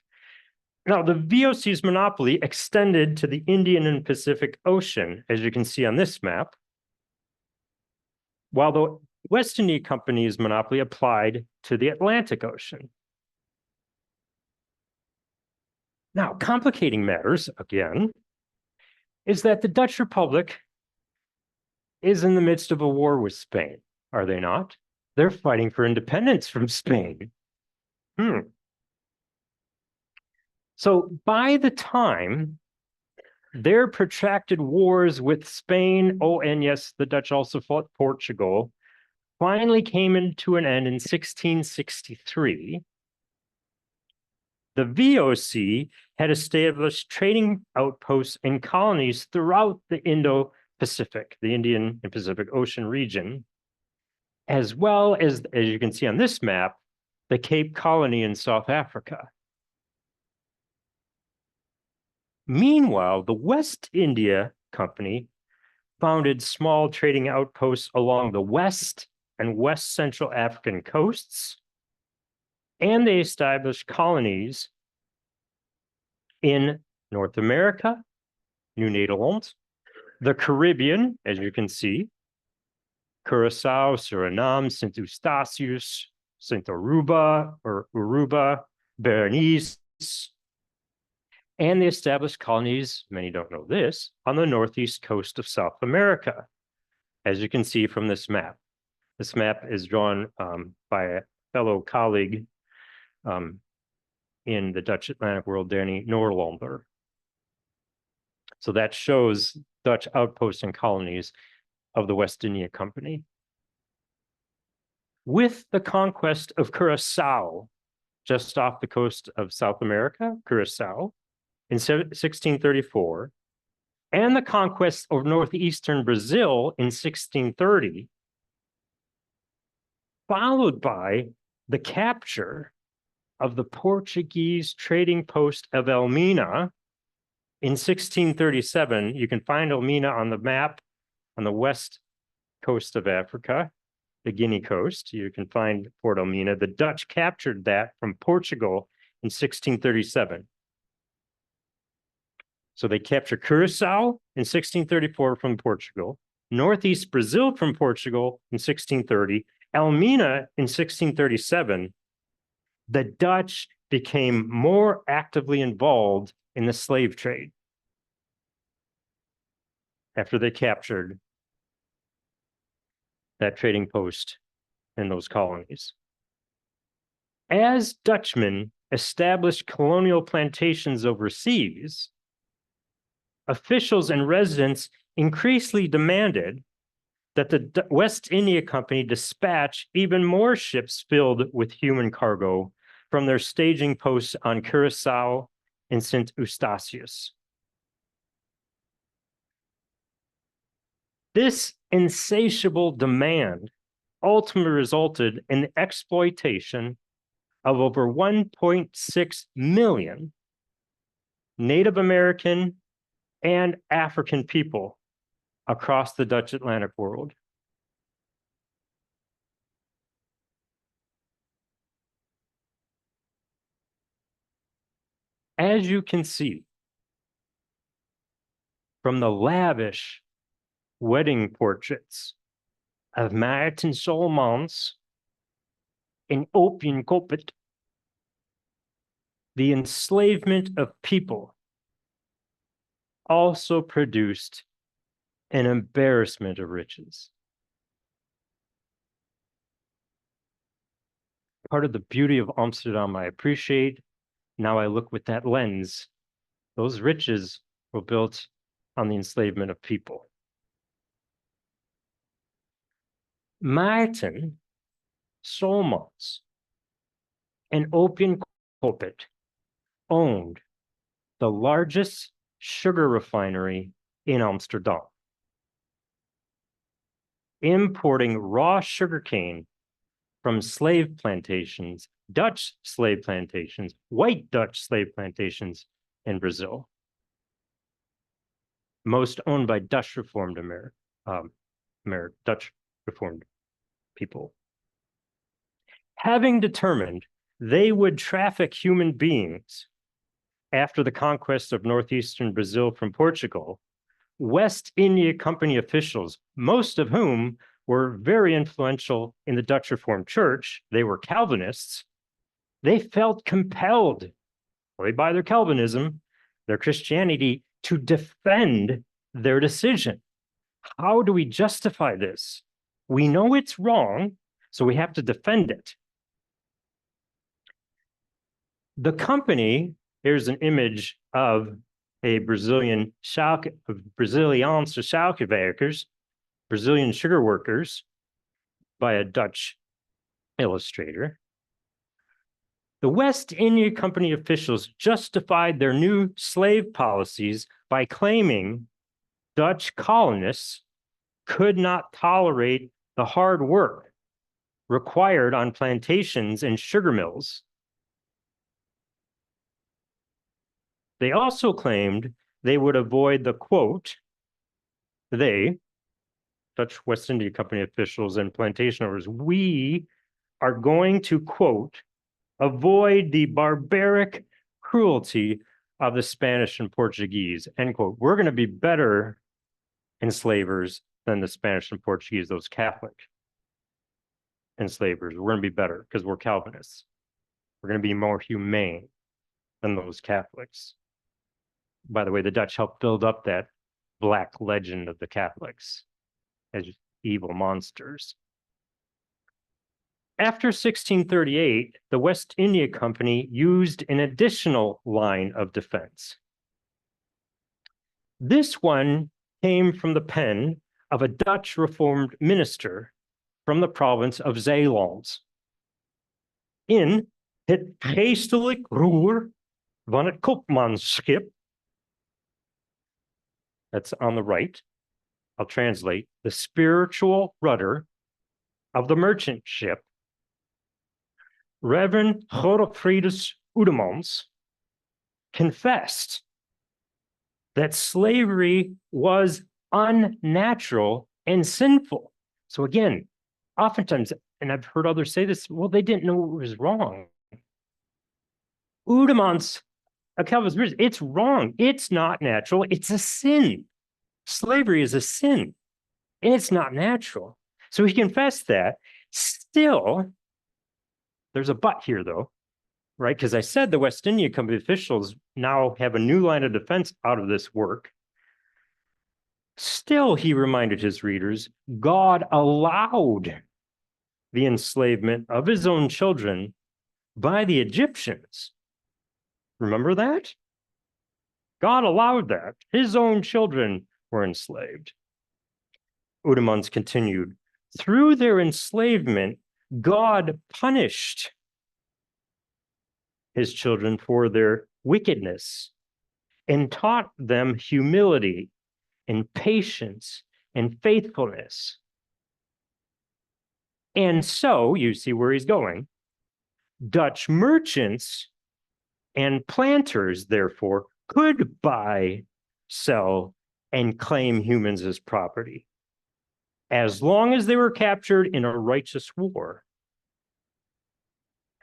Now, the VOC's monopoly extended to the Indian and Pacific Ocean, as you can see on this map, while the West India Company's monopoly applied to the Atlantic Ocean. Now, complicating matters, again, is that the Dutch Republic is in the midst of a war with Spain, are they not? They're fighting for independence from Spain. So by the time their protracted wars with Spain, oh, and yes, the Dutch also fought Portugal, finally came into an end in 1663, the VOC had established trading outposts and colonies throughout the Indo-Pacific, the Indian and Pacific Ocean region, as well as you can see on this map, the Cape Colony in South Africa. Meanwhile, the West India Company founded small trading outposts along the West and West Central African coasts, and they established colonies in North America, New Nederland, the Caribbean, as you can see, Curacao, Suriname, St. Eustatius, St. Aruba, Berenice, and they established colonies, many don't know this, on the northeast coast of South America, as you can see from this map. This map is drawn by fellow colleague in the Dutch Atlantic world, Danny Noorlander. So that shows Dutch outposts and colonies of the West India Company. With the conquest of Curacao, just off the coast of South America, Curacao, in 1634, and the conquest of northeastern Brazil in 1630, followed by the capture of the Portuguese trading post of Elmina in 1637. You can find Elmina on the map on the west coast of Africa, the Guinea coast. You can find Port Elmina. The Dutch captured that from Portugal in 1637. So they captured Curacao in 1634 from Portugal, northeast Brazil from Portugal in 1630, Elmina in 1637. The Dutch became more actively involved in the slave trade after they captured that trading post in those colonies. As Dutchmen established colonial plantations overseas, officials and residents increasingly demanded that the West India Company dispatch even more ships filled with human cargo from their staging posts on Curacao and St. Eustatius. This insatiable demand ultimately resulted in the exploitation of over 1.6 million Native American and African people across the Dutch Atlantic world. As you can see from the lavish wedding portraits of Maarten Solomons in Opium Kopet, the enslavement of people also produced an embarrassment of riches. Part of the beauty of Amsterdam I appreciate. Now I look with that lens. Those riches were built on the enslavement of people. Maarten Solomons and Opium Kopet owned the largest sugar refinery in Amsterdam, importing raw sugarcane from slave plantations, Dutch slave plantations, white Dutch slave plantations in Brazil, most owned by Dutch Reformed Dutch Reformed people. Having determined they would traffic human beings after the conquest of northeastern Brazil from Portugal, West India Company officials, most of whom were very influential in the Dutch Reformed Church, they were Calvinists, they felt compelled, by their Calvinism, their Christianity, to defend their decision. How do we justify this? We know it's wrong, so we have to defend it. The company, here's an image of a Brazilian Braziliaanse suikerwerkers, Brazilian sugar workers, by a Dutch illustrator. The West India Company officials justified their new slave policies by claiming Dutch colonists could not tolerate the hard work required on plantations and sugar mills. They also claimed they would avoid the, quote, Dutch West India Company officials and plantation owners, we are going to, quote, avoid the barbaric cruelty of the Spanish and Portuguese, end quote. We're going to be better enslavers than the Spanish and Portuguese, those Catholic enslavers. We're going to be better because we're Calvinists. We're going to be more humane than those Catholics. By the way, the Dutch helped build up that black legend of the Catholics as evil monsters. After 1638, the West India Company used an additional line of defense. This one came from the pen of a Dutch Reformed minister from the province of Zeeland. In het geestelijk roer van het koopmanschip, that's on the right, I'll translate, the spiritual rudder of the merchant ship, Reverend Godefriedus Oudemans confessed that slavery was unnatural and sinful. So again, oftentimes, and I've heard others say this, well, they didn't know it was wrong. Oudemans, a Calvinist, it's wrong. It's not natural. It's a sin. Slavery is a sin, and it's not natural. So he confessed that. Still, there's a but here, though, right? Because I said the West India Company officials now have a new line of defense out of this work. Still, he reminded his readers, God allowed the enslavement of his own children by the Egyptians. Remember that? God allowed that. His own children were enslaved. Oudemans continued, through their enslavement, God punished his children for their wickedness and taught them humility and patience and faithfulness. And so, you see where he's going, Dutch merchants and planters, therefore, could buy, sell, and claim humans as property, as long as they were captured in a righteous war.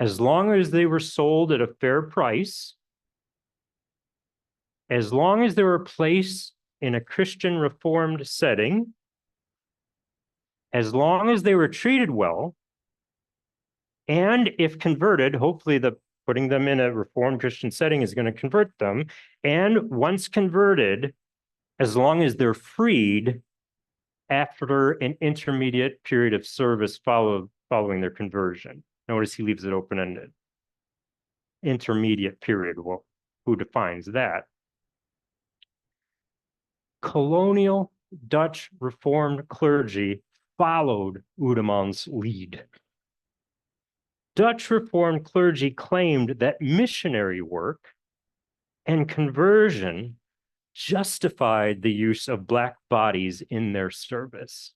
As long as they were sold at a fair price, as long as they were placed in a Christian Reformed setting, as long as they were treated well, and if converted, hopefully putting them in a Reformed Christian setting is going to convert them, and once converted, as long as they're freed after an intermediate period of service following their conversion. Notice he leaves it open-ended. Intermediate period, well, who defines that? Colonial Dutch Reformed clergy followed Oudemans' lead. Dutch Reformed clergy claimed that missionary work and conversion justified the use of Black bodies in their service.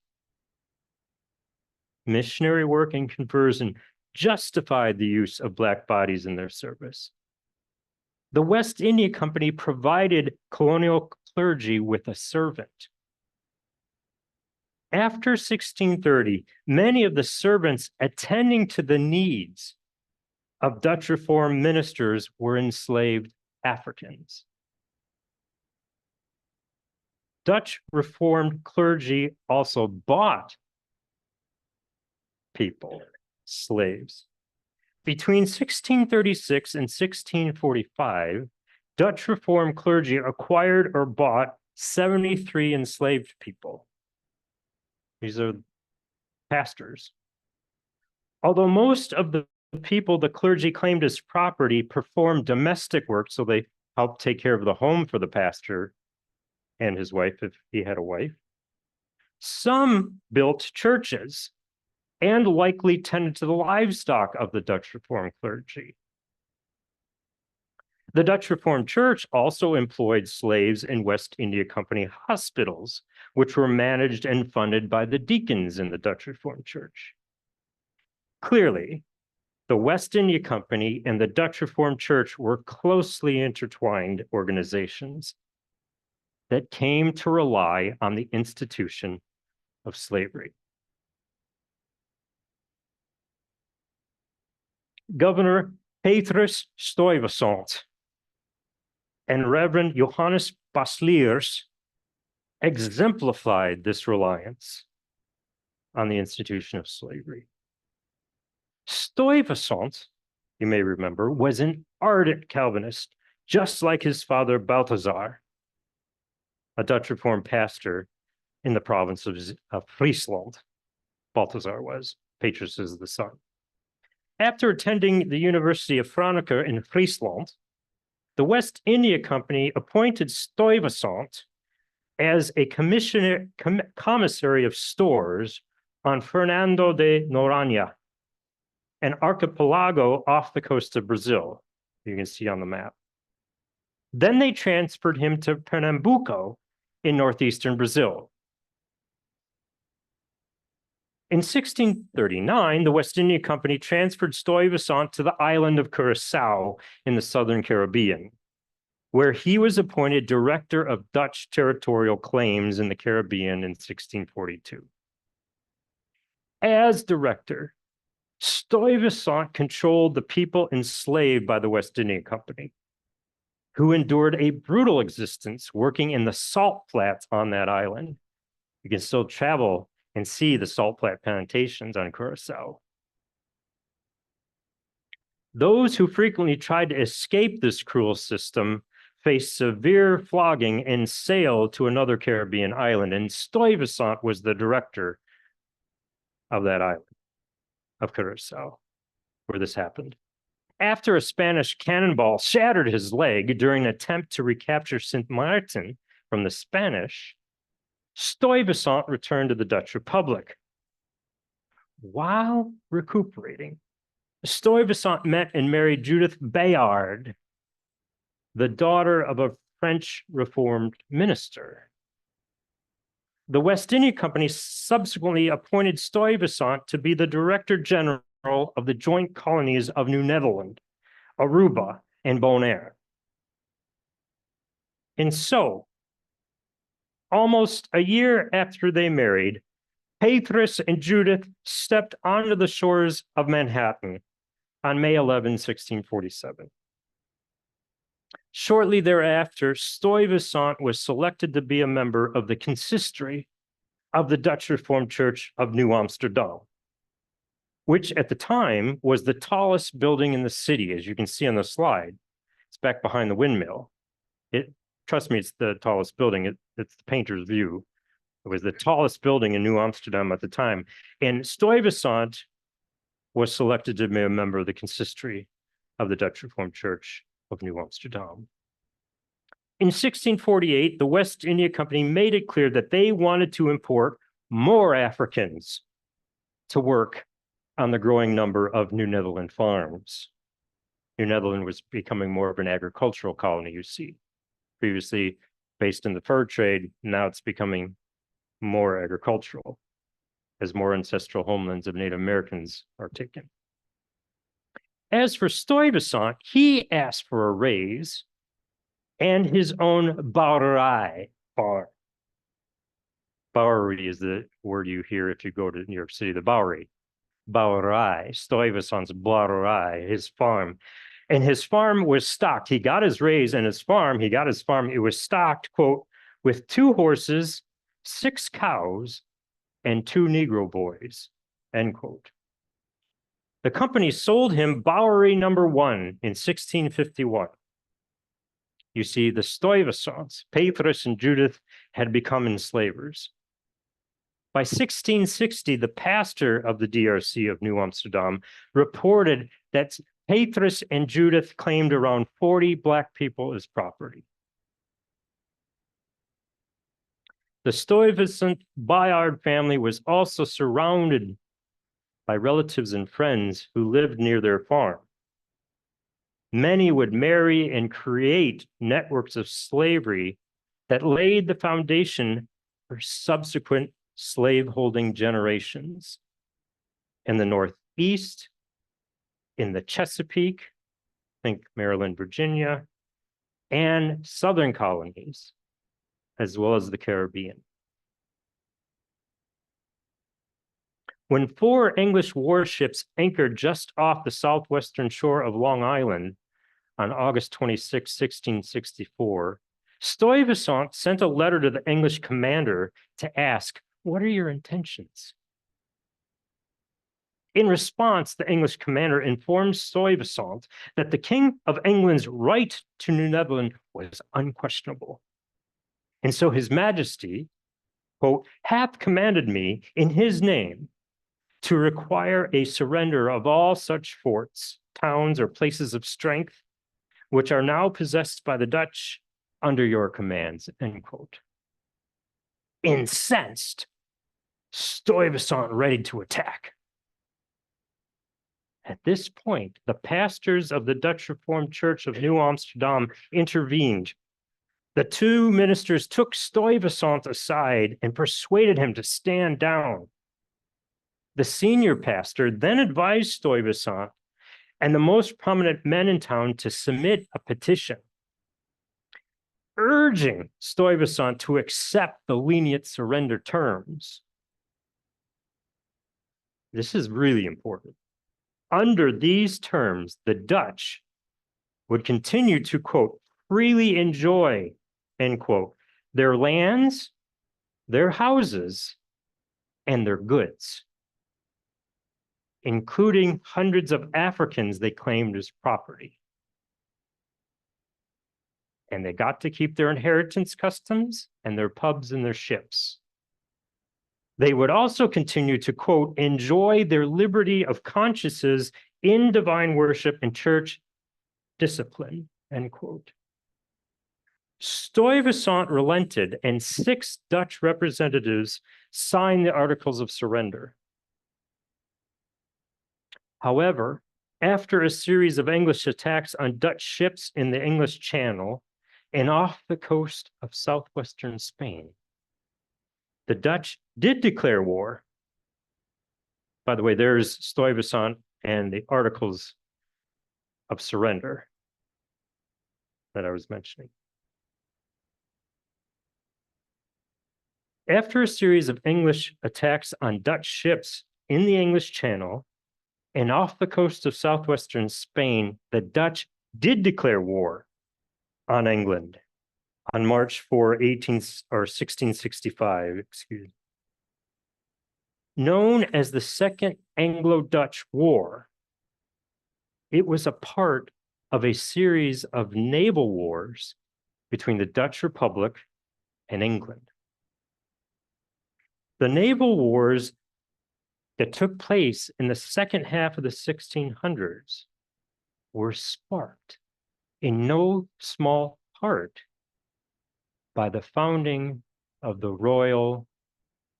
Missionary work and conversion justified the use of Black bodies in their service. The West India Company provided colonial clergy with a servant. After 1630, many of the servants attending to the needs of Dutch Reformed ministers were enslaved Africans. Dutch Reformed clergy also bought people, slaves. Between 1636 and 1645, Dutch Reformed clergy acquired or bought 73 enslaved people. These are pastors. Although most of the people the clergy claimed as property performed domestic work, so they helped take care of the home for the pastor and his wife if he had a wife, some built churches and likely tended to the livestock of the Dutch Reformed clergy. The Dutch Reformed Church also employed slaves in West India Company hospitals, which were managed and funded by the deacons in the Dutch Reformed Church. Clearly, the West India Company and the Dutch Reformed Church were closely intertwined organizations that came to rely on the institution of slavery. Governor Petrus Stuyvesant and Reverend Johannes Pasliers exemplified this reliance on the institution of slavery. Stuyvesant, you may remember, was an ardent Calvinist, just like his father Balthazar, a Dutch Reformed pastor in the province of Friesland. Balthazar was, Petrus is the son. After attending the University of Franeker in Friesland, the West India Company appointed Stuyvesant as a commissary of stores on Fernando de Noronha, an archipelago off the coast of Brazil, you can see on the map. Then they transferred him to Pernambuco in northeastern Brazil. In 1639, the West India Company transferred Stuyvesant to the island of Curacao in the southern Caribbean, where he was appointed director of Dutch territorial claims in the Caribbean in 1642. As director, Stuyvesant controlled the people enslaved by the West India Company, who endured a brutal existence working in the salt flats on that island. You can still travel and see the salt flat plantations on Curacao. Those who frequently tried to escape this cruel system faced severe flogging and sailed to another Caribbean island, and Stuyvesant was the director of that island, of Curacao, where this happened. After a Spanish cannonball shattered his leg during an attempt to recapture Saint Martin from the Spanish, Stuyvesant returned to the Dutch Republic. While recuperating, Stuyvesant met and married Judith Bayard, the daughter of a French Reformed minister. The West India Company subsequently appointed Stuyvesant to be the Director General of the joint colonies of New Netherland, Aruba, and Bonaire. And so, almost a year after they married, Petrus and Judith stepped onto the shores of Manhattan on May 11, 1647. Shortly thereafter, Stuyvesant was selected to be a member of the consistory of the Dutch Reformed Church of New Amsterdam, which at the time was the tallest building in the city, as you can see on the slide. It's back behind the windmill. Trust me, it's the tallest building. It's the painter's view. It was the tallest building in New Amsterdam at the time. And Stuyvesant was selected to be a member of the consistory of the Dutch Reformed Church of New Amsterdam. In 1648, the West India Company made it clear that they wanted to import more Africans to work on the growing number of New Netherland farms. New Netherland was becoming more of an agricultural colony, you see. Previously based in the fur trade, now it's becoming more agricultural as more ancestral homelands of Native Americans are taken. As for Stuyvesant, he asked for a raise and his own Bowery farm. Bowery is the word you hear if you go to New York City, the Bowery. Bowery, Stuyvesant's Bowery, his farm. And his farm was stocked. He got his raise and his farm, it was stocked, quote, with 2 horses, 6 cows, and 2 Negro boys, end quote. The company sold him Bowery number 1 in 1651. You see, the Stuyvesants, Petrus and Judith, had become enslavers. By 1660, the pastor of the DRC of New Amsterdam reported that Petrus and Judith claimed around 40 Black people as property. The Stuyvesant Bayard family was also surrounded by relatives and friends who lived near their farm. Many would marry and create networks of slavery that laid the foundation for subsequent slaveholding generations in the Northeast, in the Chesapeake, think Maryland, Virginia, and Southern colonies, as well as the Caribbean. When 4 English warships anchored just off the southwestern shore of Long Island on August 26, 1664, Stuyvesant sent a letter to the English commander to ask, "What are your intentions?" In response, the English commander informed Stuyvesant that the King of England's right to New Netherland was unquestionable. And so His Majesty, quote, "hath commanded me in his name to require a surrender of all such forts, towns, or places of strength, which are now possessed by the Dutch under your commands, end quote. Incensed, Stuyvesant ready to attack. At this point, the pastors of the Dutch Reformed Church of New Amsterdam intervened. The two ministers took Stuyvesant aside and persuaded him to stand down. The senior pastor then advised Stuyvesant and the most prominent men in town to submit a petition, urging Stuyvesant to accept the lenient surrender terms. This is really important. Under these terms, the Dutch would continue to, quote, freely enjoy, end quote, their lands, their houses, and their goods, including hundreds of Africans they claimed as property. And they got to keep their inheritance customs and their pubs and their ships. They would also continue to, quote, enjoy their liberty of consciences in divine worship and church discipline, end quote. Stuyvesant relented, and 6 Dutch representatives signed the Articles of Surrender. However, after a series of English attacks on Dutch ships in the English Channel and off the coast of southwestern Spain, the Dutch did declare war. By the way, there's Stuyvesant and the Articles of Surrender that I was mentioning. After a series of English attacks on Dutch ships in the English Channel and off the coast of southwestern Spain, the Dutch did declare war on England on March 4, 1665, known as the Second Anglo-Dutch War. It was a part of a series of naval wars between the Dutch Republic and England. The naval wars that took place in the second half of the 1600s were sparked in no small part by the founding of the Royal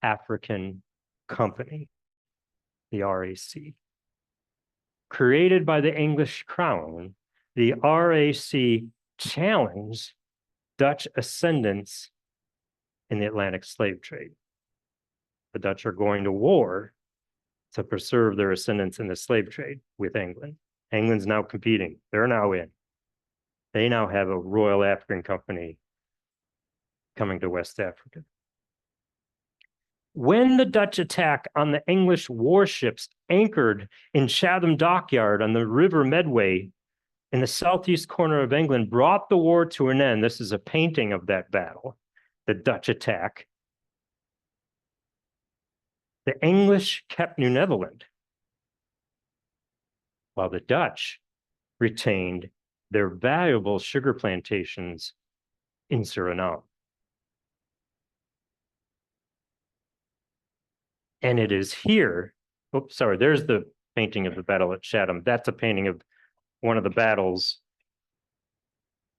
African Company, the RAC. Created by the English crown, the RAC challenged Dutch ascendance in the Atlantic slave trade. The Dutch are going to war to preserve their ascendance in the slave trade with England. England's now competing. They're now in. They now have a Royal African Company coming to West Africa. When the Dutch attack on the English warships anchored in Chatham Dockyard on the River Medway in the southeast corner of England brought the war to an end, this is a painting of that battle, the Dutch attack. The English kept New Netherland, while the Dutch retained their valuable sugar plantations in Suriname. And it is here, oops, sorry, there's the painting of the battle at Chatham. That's a painting of one of the battles.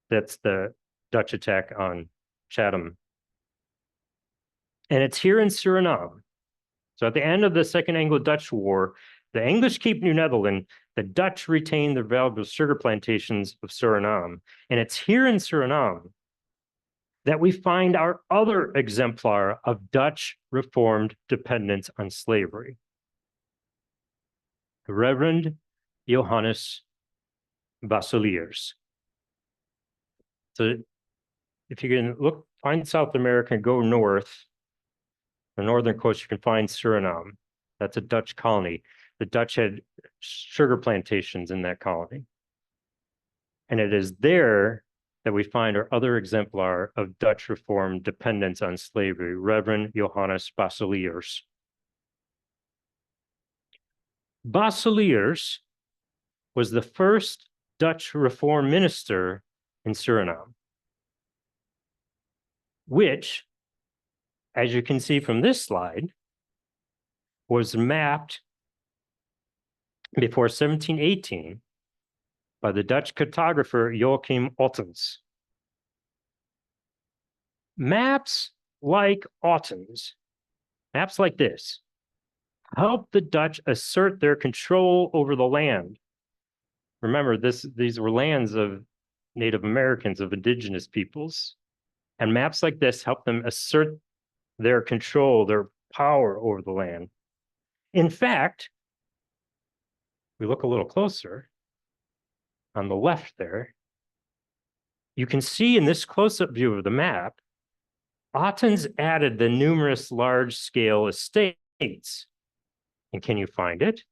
That's the Dutch attack on Chatham. And it's here in Suriname. So at the end of the Second Anglo-Dutch War, the English keep New Netherland, the Dutch retain their valuable sugar plantations of Suriname. And it's here in Suriname that we find our other exemplar of Dutch Reformed dependence on slavery. The Reverend Johannes Baseliers. So if you can look, find South America and go north, the northern coast, you can find Suriname. That's a Dutch colony. The Dutch had sugar plantations in that colony. And it is there that we find our other exemplar of Dutch Reformed dependence on slavery, Reverend Johannes Baseliers. Baseliers was the first Dutch Reformed minister in Suriname, which, as you can see from this slide, was mapped before 1718 by the Dutch cartographer Joachim Ottens. Maps like Ottens, maps like this, helped the Dutch assert their control over the land. Remember, these were lands of Native Americans, of indigenous peoples, and maps like this helped them assert their control, their power over the land. In fact, we look a little closer on the left there, you can see in this close-up view of the map, Ottens added the numerous large-scale estates. And can you find it?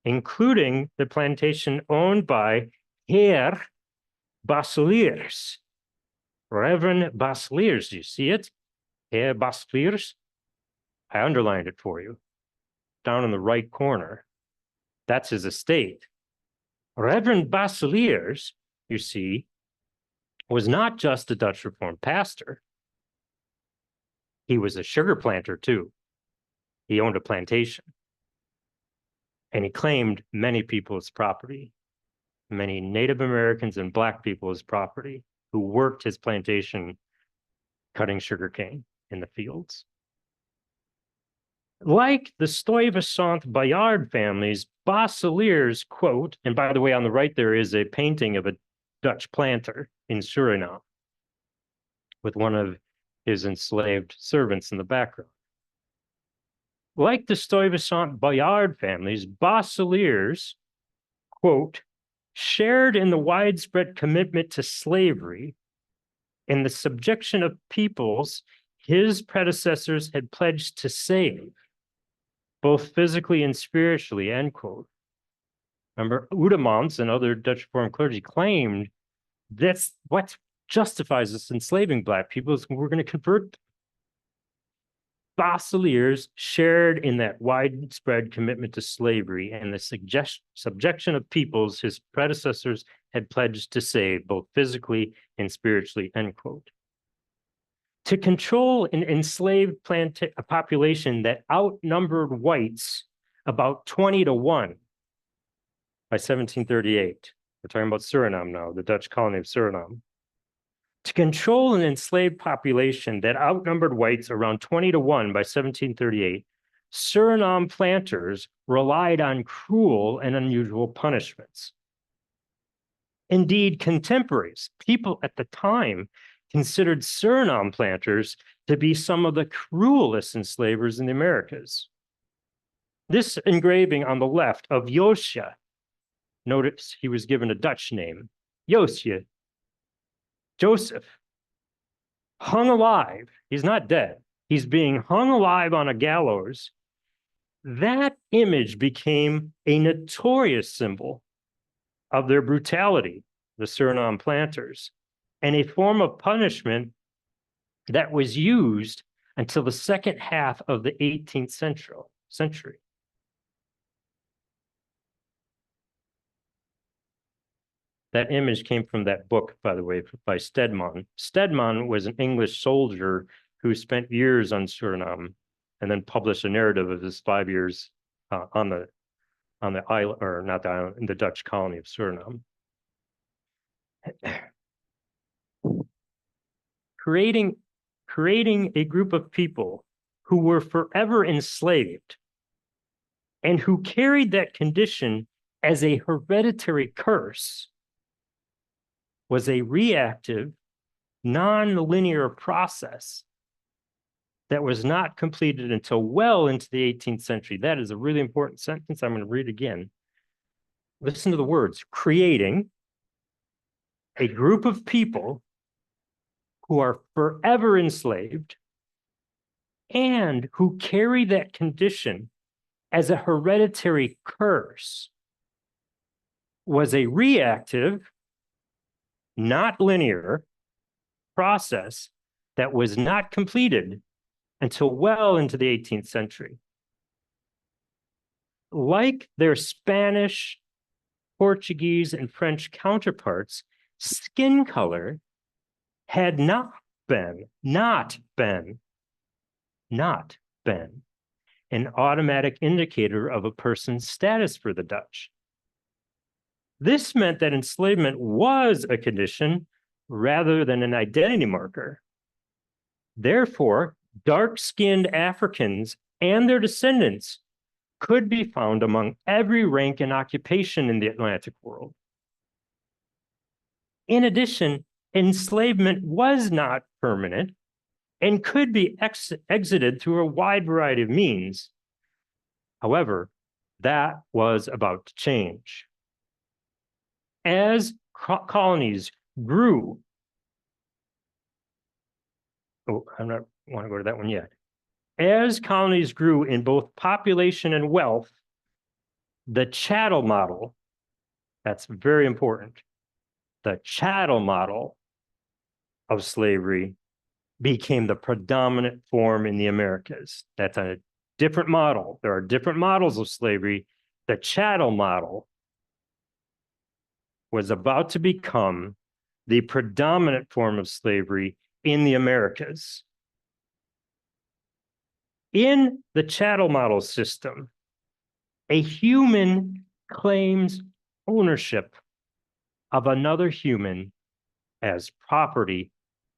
Including the plantation owned by Heer Baseliers, Reverend Baseliers. Do you see it? Heer Baseliers. I underlined it for you. Down in the right corner. That's his estate. Reverend Baseliers, you see, was not just a Dutch Reformed pastor. He was a sugar planter too. He owned a plantation. And he claimed many people as property, many Native Americans and Black people as property, who worked his plantation cutting sugarcane in the fields. Like the Stuyvesant Bayard families, Baseliers, quote, and by the way, on the right there is a painting of a Dutch planter in Suriname with one of his enslaved servants in the background. Like the Stuyvesant Bayard families, Baseliers, quote, shared in the widespread commitment to slavery and the subjection of peoples his predecessors had pledged to save, both physically and spiritually, end quote. Remember, Oudemans and other Dutch Reformed clergy claimed that's what justifies us enslaving Black people is we're going to convert them. Baseliers shared in that widespread commitment to slavery and the subjection of peoples his predecessors had pledged to save, both physically and spiritually, end quote. To control an enslaved a population that outnumbered whites about 20 to 1 by 1738. We're talking about Suriname now, the Dutch colony of Suriname. To control an enslaved population that outnumbered whites around 20 to 1 by 1738, Suriname planters relied on cruel and unusual punishments. Indeed, contemporaries, people at the time, considered Suriname planters to be some of the cruelest enslavers in the Americas. This engraving on the left of Josje, notice he was given a Dutch name, Josje, Joseph, hung alive. He's not dead. He's being hung alive on a gallows. That image became a notorious symbol of their brutality, the Suriname planters, and a form of punishment that was used until the second half of the 18th century. That image came from that book, by the way, by Stedman. Stedman was an English soldier who spent years on Suriname and then published a narrative of his 5 years on the island, or not the island, in the Dutch colony of Suriname. Creating a group of people who were forever enslaved and who carried that condition as a hereditary curse was a reactive, non-linear process that was not completed until well into the 18th century. That is a really important sentence. I'm going to read again. Listen to the words: creating a group of people who are forever enslaved and who carry that condition as a hereditary curse was a reactive, not linear process that was not completed until well into the 18th century. Like their Spanish, Portuguese, and French counterparts, skin color had not been an automatic indicator of a person's status for the Dutch. This meant that enslavement was a condition rather than an identity marker. Therefore, dark-skinned Africans and their descendants could be found among every rank and occupation in the Atlantic world. In addition, enslavement was not permanent and could be exited through a wide variety of means. However, that was about to change. As colonies grew, I don't want to go to that one yet. As colonies grew in both population and wealth, the chattel model, that's very important, the chattel model of slavery became the predominant form in the Americas. That's a different model. There are different models of slavery. The chattel model was about to become the predominant form of slavery in the Americas. In the chattel model system, a human claims ownership of another human as property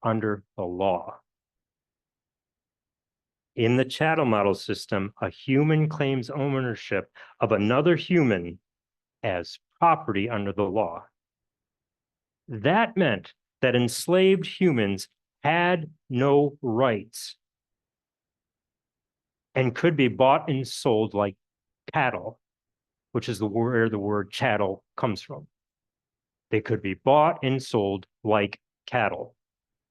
under the law. In the chattel model system, a human claims ownership of another human as property under the law. That meant that enslaved humans had no rights and could be bought and sold like cattle, which is where the word chattel comes from. They could be bought and sold like cattle.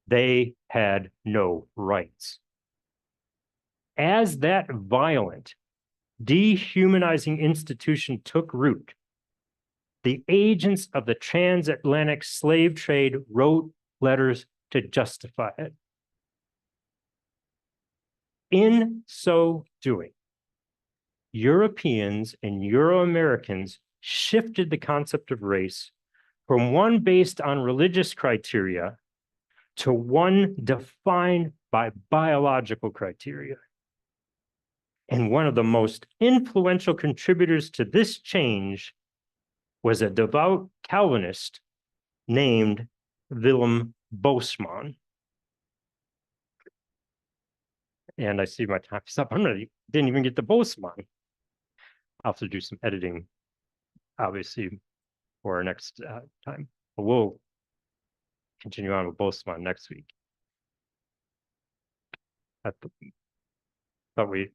They had no rights. As that violent, dehumanizing institution took root, the agents of the transatlantic slave trade wrote letters to justify it. In so doing, Europeans and Euro-Americans shifted the concept of race from one based on religious criteria to one defined by biological criteria. And one of the most influential contributors to this change was a devout Calvinist named Willem Bosman. And I see my time's up. Didn't even get to Bosman. I'll have to do some editing, obviously, for our next time. But we'll continue on with Bosman next week. But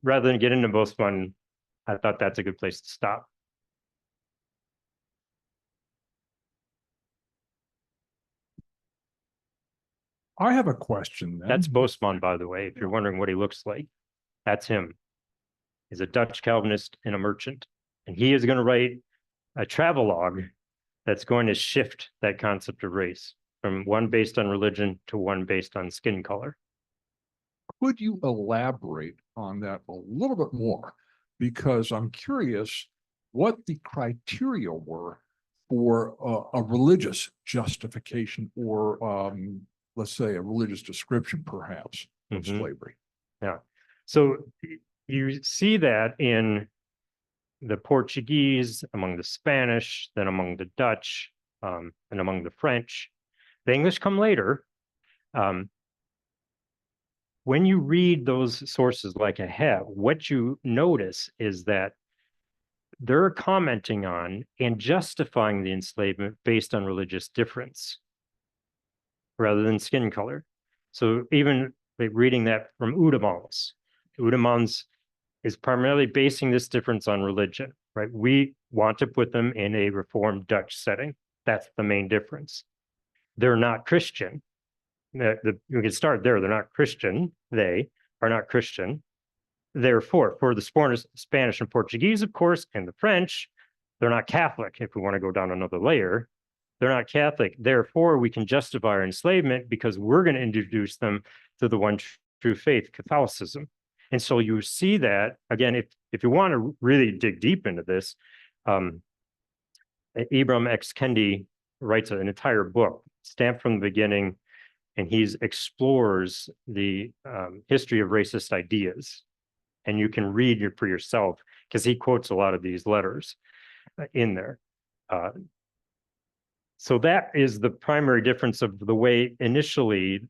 rather than get into Bosman, I thought that's a good place to stop. I have a question then. That's Bosman, by the way, if you're wondering what he looks like. That's him. He's a Dutch Calvinist and a merchant. And he is going to write a travelogue that's going to shift that concept of race from one based on religion to one based on skin color. Could you elaborate on that a little bit more? Because I'm curious what the criteria were for a religious justification or let's say a religious description, perhaps, of slavery. Yeah. So you see that in the Portuguese, among the Spanish, then among the Dutch, and among the French. The English come later. When you read those sources like I have, what you notice is that they're commenting on and justifying the enslavement based on religious difference rather than skin color. So even reading that from Oudemans is primarily basing this difference on religion, right? We want to put them in a Reformed Dutch setting. That's the main difference. They're not Christian. We can start there. They're not Christian. They are not Christian. Therefore, for the Spanish and Portuguese, of course, and the French, they're not Catholic. If we want to go down another layer, they're not Catholic. Therefore, we can justify our enslavement because we're going to introduce them to the one true faith, Catholicism. And so you see that, again, if you want to really dig deep into this, Ibram X. Kendi writes an entire book, stamped from the beginning, and he explores the history of racist ideas. and you can read it for yourself because he quotes a lot of these letters in there. So that is the primary difference of the way initially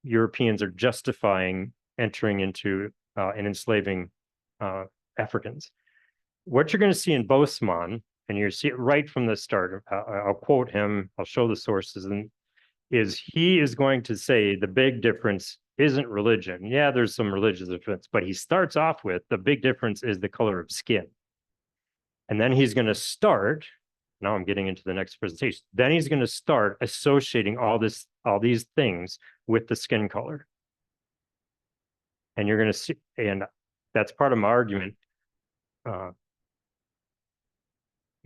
Europeans are justifying entering into and enslaving Africans. What you're going to see in Bosman, and you see it right from the start, I'll quote him, I'll show the sources, and is he is going to say the big difference isn't religion. Yeah, there's some religious difference, but he starts off with the big difference is the color of skin. And then he's going to start, now I'm getting into the next presentation, then he's going to start associating all these things with the skin color. And you're going to see, and that's part of my argument. I'm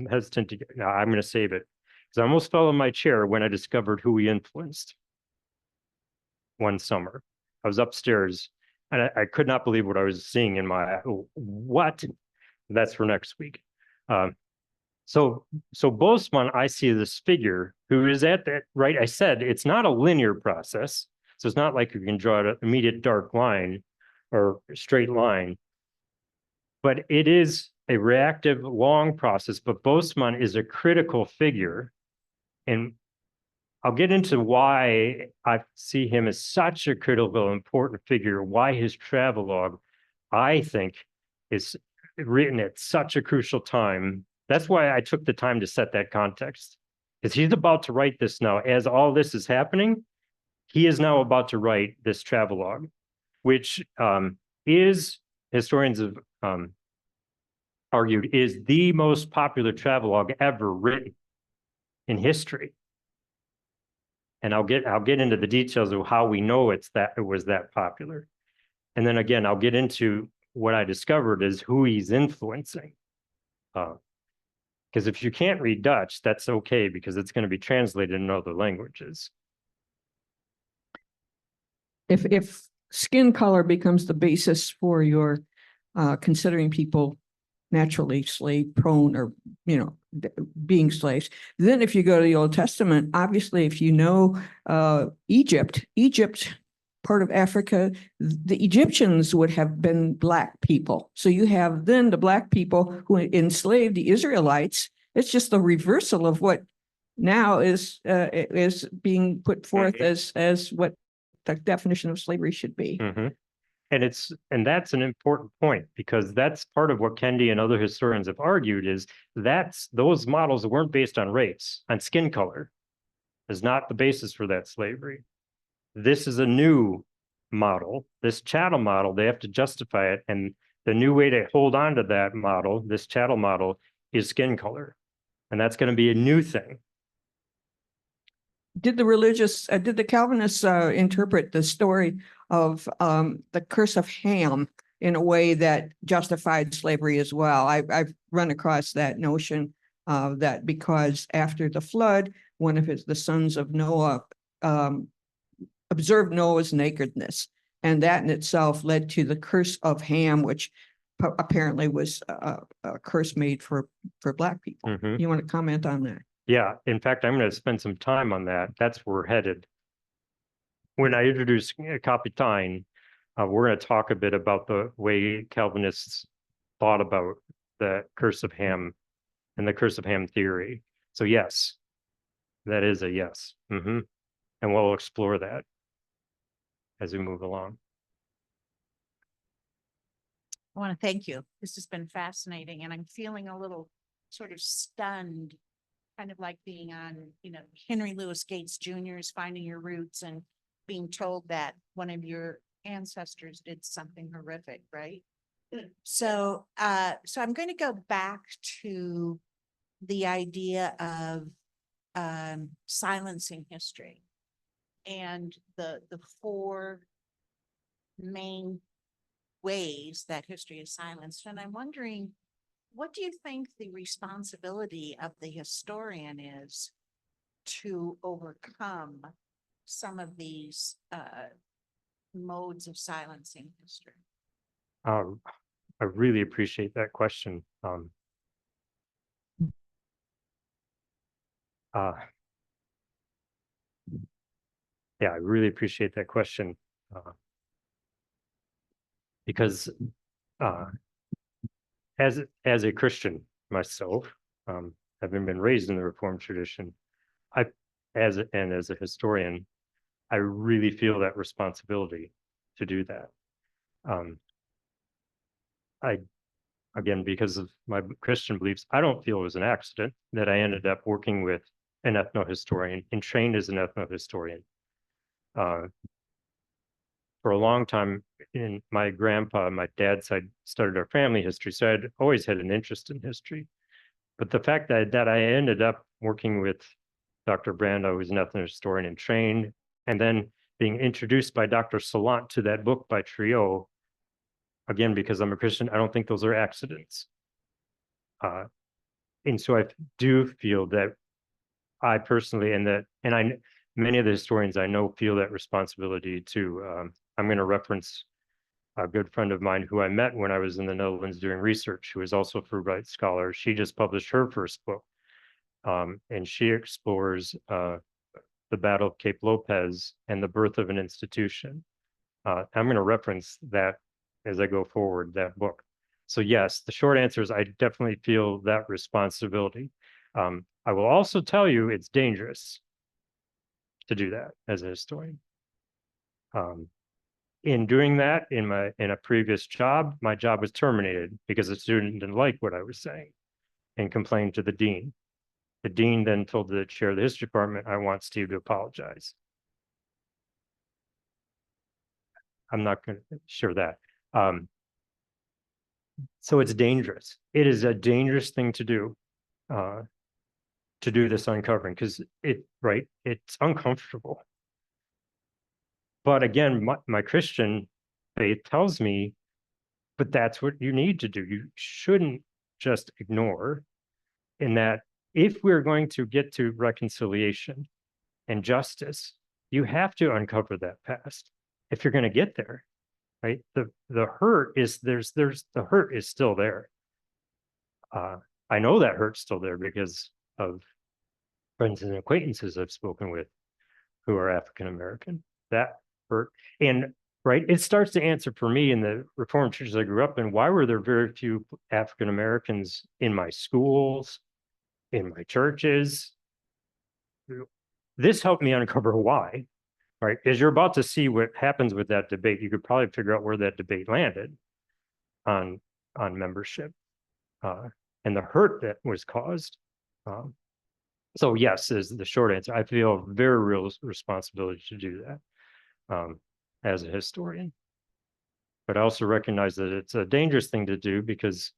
hesitant to get, no, I'm going to save it. Because I almost fell in my chair when I discovered who he influenced one summer. I was upstairs and I could not believe what I was seeing in my, what? That's for next week. So Bosman, I see this figure who is at that, right? I said, it's not a linear process. So it's not like you can draw an immediate dark line or straight line, but it is a reactive long process. But Bosman is a critical figure. And I'll get into why I see him as such a critical, important figure, why his travelogue, I think, is written at such a crucial time. That's why I took the time to set that context, because he's about to write this now. As all this is happening, he is now about to write this travelogue, which is, historians have argued, is the most popular travelogue ever written in history. And I'll get into the details of how we know it was that popular. And then again, I'll get into what I discovered is who he's influencing. Because if you can't read Dutch, that's okay, because it's going to be translated in other languages. If skin color becomes the basis for your considering people naturally slave prone or, being slaves, then if you go to the Old Testament, obviously, if you know Egypt, part of Africa, the Egyptians would have been Black people. So you have then the Black people who enslaved the Israelites. It's just the reversal of what now is being put forth as what the definition of slavery should be. Mm-hmm. And that's an important point, because that's part of what Kendi and other historians have argued is those models weren't based on race, on skin color, is not the basis for that slavery. This is a new model, this chattel model, they have to justify it. And the new way to hold on to that model, this chattel model, is skin color. And that's going to be a new thing. Did the Calvinists interpret the story of the curse of Ham in a way that justified slavery as well? I've run across that notion that because after the flood, one of the sons of Noah observed Noah's nakedness, and that in itself led to the curse of Ham, which apparently was a curse made for Black people. Mm-hmm. You want to comment on that? Yeah, in fact, I'm going to spend some time on that. That's where we're headed. When I introduce Kapitein, we're going to talk a bit about the way Calvinists thought about the curse of Ham and the curse of Ham theory. So yes, that is a yes. Mm-hmm. And we'll explore that as we move along. I want to thank you. This has been fascinating, and I'm feeling a little sort of stunned, kind of like being on, Henry Louis Gates Jr.'s Finding Your Roots and being told that one of your ancestors did something horrific, right? So I'm going to go back to the idea of silencing history and the four main ways that history is silenced. And I'm wondering, what do you think the responsibility of the historian is to overcome some of these modes of silencing history? I really appreciate that question. Yeah, I really appreciate that question. because uh, as a Christian myself, having been raised in the Reformed tradition, I as a historian, I really feel that responsibility to do that. I again, because of my Christian beliefs, I don't feel it was an accident that I ended up working with an ethnohistorian and trained as an ethnohistorian. For a long time, in my grandpa, my dad's side, started our family history, so I'd always had an interest in history. But the fact that I ended up working with Dr. Brando, who's an ethnohistorian and trained, and then being introduced by Dr. Salant to that book by Trio, again, because I'm a Christian, I don't think those are accidents. And so I do feel that I personally, many of the historians I know feel that responsibility too. I'm going to reference a good friend of mine who I met when I was in the Netherlands doing research, who is also a Fulbright scholar. She just published her first book, and she explores the Battle of Cape Lopez and the birth of an institution. I'm going to reference that as I go forward, that book. So yes, the short answer is I definitely feel that responsibility. I will also tell you it's dangerous to do that as a historian. In doing that, in a previous job, my job was terminated because a student didn't like what I was saying and complained to the dean. The dean then told the chair of the history department, I want Steve to apologize. I'm not going to share that. So it's dangerous. It is a dangerous thing to do this uncovering, because it's uncomfortable. But again, my Christian faith tells me, but that's what you need to do. You shouldn't just ignore, in that if we're going to get to reconciliation and justice, you have to uncover that past if you're going to get there, right? The hurt is the hurt is still there. I know that hurt's still there because of friends and acquaintances I've spoken with who are African American. That hurt. And it starts to answer for me in the Reformed churches I grew up in, why were there very few African Americans in my schools, in my churches? This helped me uncover why, right? As you're about to see what happens with that debate, you could probably figure out where that debate landed on membership and the hurt that was caused. So yes, is the short answer. I feel a very real responsibility to do that as a historian. But I also recognize that it's a dangerous thing to do because,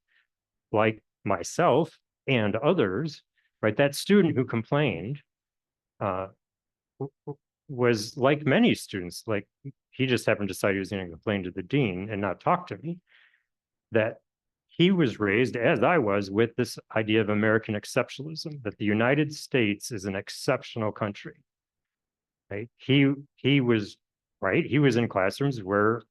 like myself and others, right, that student who complained was like many students, like he just happened to decide he was going to complain to the dean and not talk to me, that he was raised, as I was, with this idea of American exceptionalism, that the United States is an exceptional country, right? He was, right, he was in classrooms where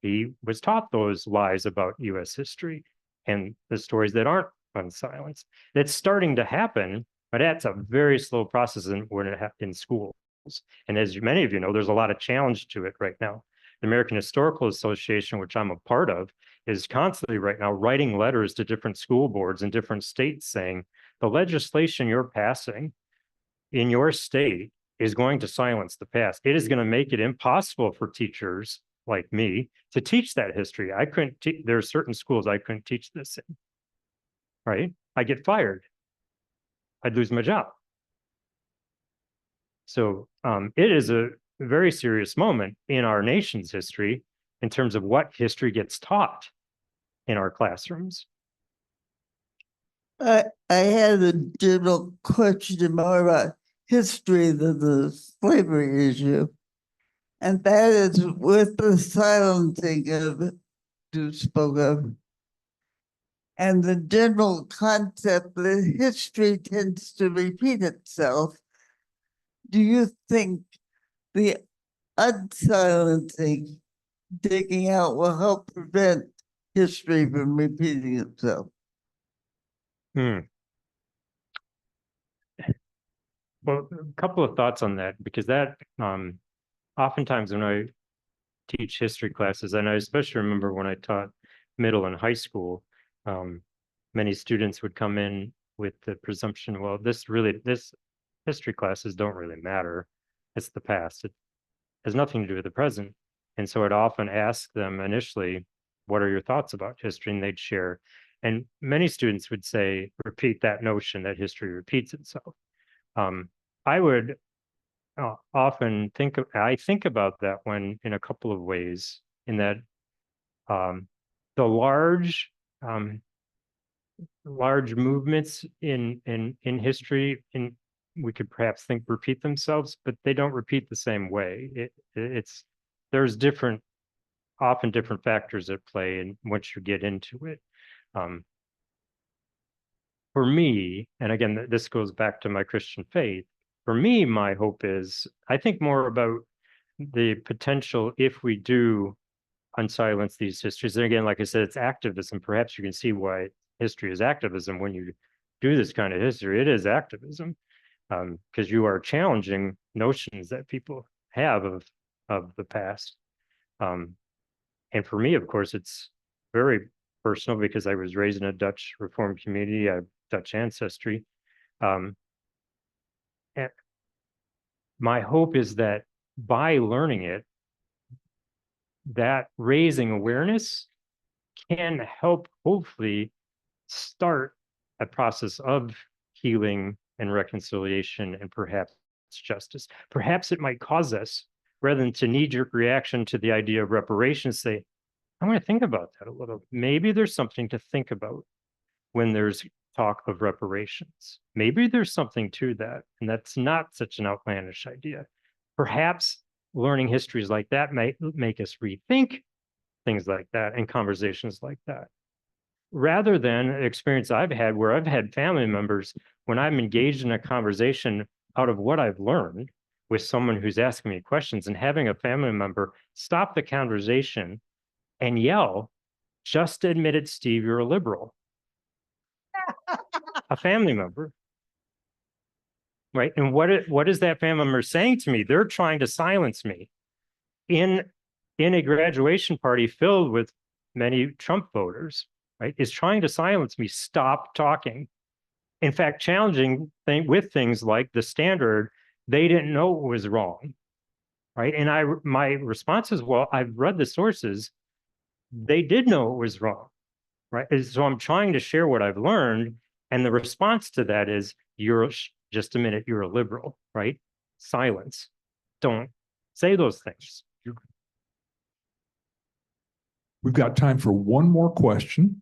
he was taught those lies about US history and the stories that aren't unsilenced. That's starting to happen, but that's a very slow process when it happens in schools. And as many of you know, there's a lot of challenge to it right now. The American Historical Association, which I'm a part of, is constantly right now writing letters to different school boards in different states saying, the legislation you're passing in your state is going to silence the past. It is going to make it impossible for teachers like me to teach that history. I couldn't there are certain schools I couldn't teach this in, right? I get fired. I'd lose my job. So it is a very serious moment in our nation's history in terms of what history gets taught in our classrooms. I had a general question more about history than the slavery issue. And that is with the silencing of you spoke of, and the general concept that history tends to repeat itself. Do you think the unsilencing, taking out, will help prevent history from repeating itself? Well, a couple of thoughts on that, because that oftentimes when teach history classes, and I especially remember when I taught middle and high school, many students would come in with the presumption, well, this history classes don't really matter. It's the past. It has nothing to do with the present. And so I'd often ask them initially, what are your thoughts about history? And they'd share. And many students would say, repeat that notion that history repeats itself. I would often think about that when in a couple of ways, in that the large movements in history, we could perhaps think repeat themselves, but they don't repeat the same way. There's often different factors at play, and once you get into it. For me, and again, this goes back to my Christian faith, for me, my hope is, I think more about the potential if we do unsilence these histories. And again, like I said, it's activism. Perhaps you can see why history is activism when you do this kind of history. It is activism, because you are challenging notions that people have of the past. And for me, of course, it's very personal because I was raised in a Dutch Reformed community. I have Dutch ancestry. And my hope is that by learning it, that raising awareness can help hopefully start a process of healing and reconciliation and perhaps justice. Perhaps it might cause us, rather than to knee-jerk reaction to the idea of reparations, say, I want to think about that a little. Maybe there's something to think about when there's talk of reparations. Maybe there's something to that, and that's not such an outlandish idea. Perhaps learning histories like that might make us rethink things like that and conversations like that. Rather than an experience I've had where I've had family members, when I'm engaged in a conversation out of what I've learned with someone who's asking me questions, and having a family member stop the conversation and yell, just admit it, Steve, you're a liberal. A family member. Right. And what is that family member saying to me? They're trying to silence me in a graduation party filled with many Trump voters, right? Is trying to silence me. Stop talking. In fact, challenging with things like the standard, they didn't know it was wrong. Right. And my response is, well, I've read the sources. They did know it was wrong. Right. And so I'm trying to share what I've learned. And the response to that is, just a minute, you're a liberal, right? Silence. Don't say those things. We've got time for one more question.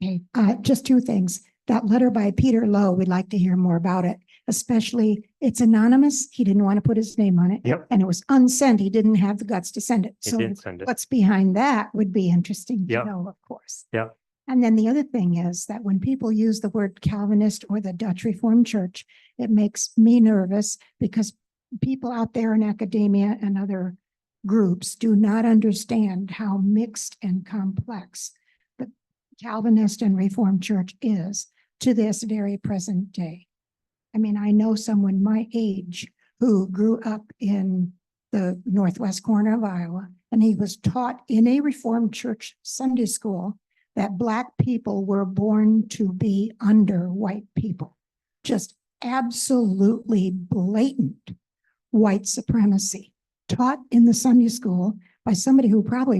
Okay, just two things. That letter by Peter Lowe, we'd like to hear more about it, especially it's anonymous. He didn't want to put his name on it. Yep. And it was unsent. He didn't have the guts to send it. He So did send it. what's behind that would be interesting Yep. to know, of course. Yeah. And then the other thing is that when people use the word Calvinist or the Dutch Reformed Church, it makes me nervous because people out there in academia and other groups do not understand how mixed and complex the Calvinist and Reformed Church is to this very present day. I mean, I know someone my age who grew up in the northwest corner of Iowa, and he was taught in a Reformed Church Sunday school that Black people were born to be under white people. Just absolutely blatant white supremacy taught in the Sunday school by somebody who probably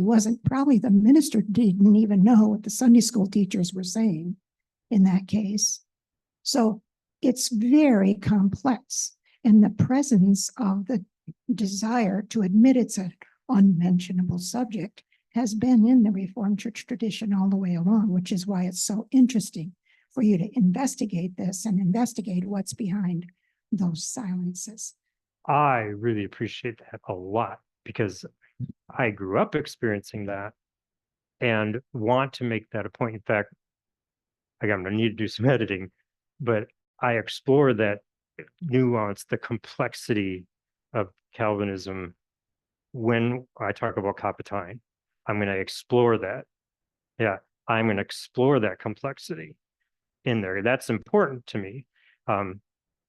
the minister didn't even know what the Sunday school teachers were saying in that case. So it's very complex, and the presence of the desire to admit it's an unmentionable subject has been in the Reformed Church tradition all the way along, which is why it's so interesting for you to investigate this and investigate what's behind those silences. I really appreciate that a lot because I grew up experiencing that and want to make that a point. In fact, again, I'm going to need to do some editing, but I explore that nuance, the complexity of Calvinism when I talk about Kapitein. I'm going to explore that. Yeah, I'm going to explore that complexity in there. That's important to me.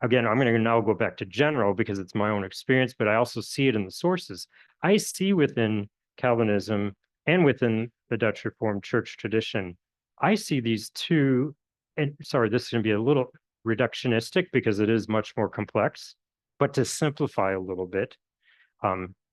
again, I'm going to now go back to general because it's my own experience, but I also see it in the sources. I see within Calvinism and within the Dutch Reformed Church tradition, I see these two, and sorry, this is going to be a little reductionistic because it is much more complex, but to simplify a little bit,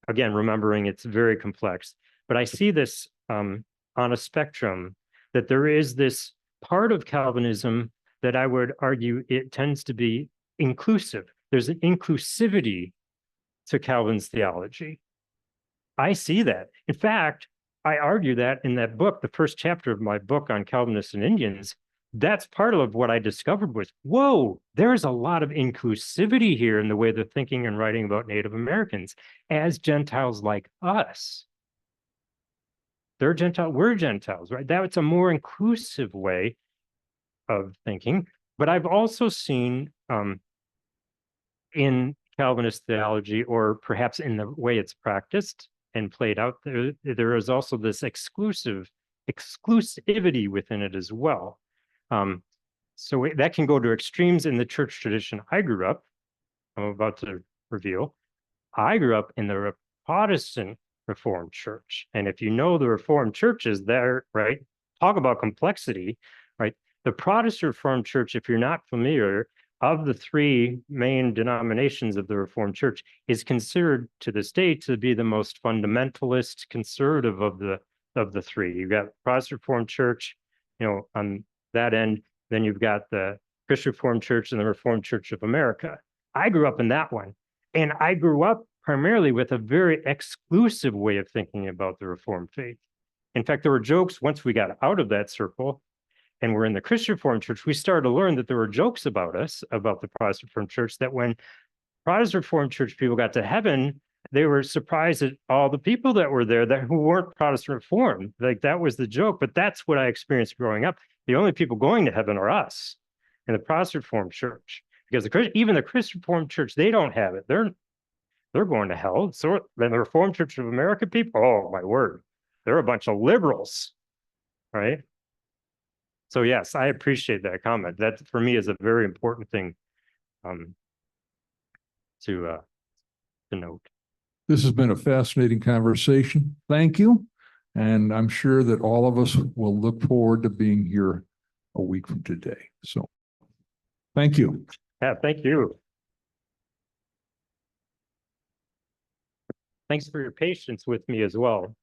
again, remembering it's very complex, but I see this on a spectrum that there is this part of Calvinism that I would argue it tends to be inclusive. There's an inclusivity to Calvin's theology. I see that. In fact, I argue that in that book, the first chapter of my book on Calvinists and Indians, that's part of what I discovered was, whoa, there's a lot of inclusivity here in the way they're thinking and writing about Native Americans as Gentiles like us. They're Gentile, we're Gentiles, right? That's a more inclusive way of thinking. But I've also seen in Calvinist theology, or perhaps in the way it's practiced and played out, there is also this exclusivity within it as well. So that can go to extremes in the church tradition I grew up. I'm about to reveal. I grew up in the Protestant Reformed Church. And if you know the Reformed churches there, right, talk about complexity, right? The Protestant Reformed Church, if you're not familiar, of the three main denominations of the Reformed Church, is considered to this day to be the most fundamentalist conservative of the three. You've got Protestant Reformed Church, you know, on that end, then you've got the Christian Reformed Church and the Reformed Church of America. I grew up in that one. And I grew up primarily with a very exclusive way of thinking about the Reformed faith. In fact, there were jokes once we got out of that circle and we're in the Christian Reformed Church, we started to learn that there were jokes about us, about the Protestant Reformed Church, that when Protestant Reformed Church people got to heaven, they were surprised at all the people that were there who weren't Protestant Reformed. Like that was the joke, but that's what I experienced growing up. The only people going to heaven are us in the Protestant Reformed Church, because even the Christian Reformed Church, they don't have it. They're going to hell. So then the Reformed Church of America people, oh my word, they're a bunch of liberals, right? So yes, I appreciate that comment. That for me is a very important thing to note. This has been a fascinating conversation. Thank you. And I'm sure that all of us will look forward to being here a week from today. So thank you. Yeah, thank you. Thanks for your patience with me as well.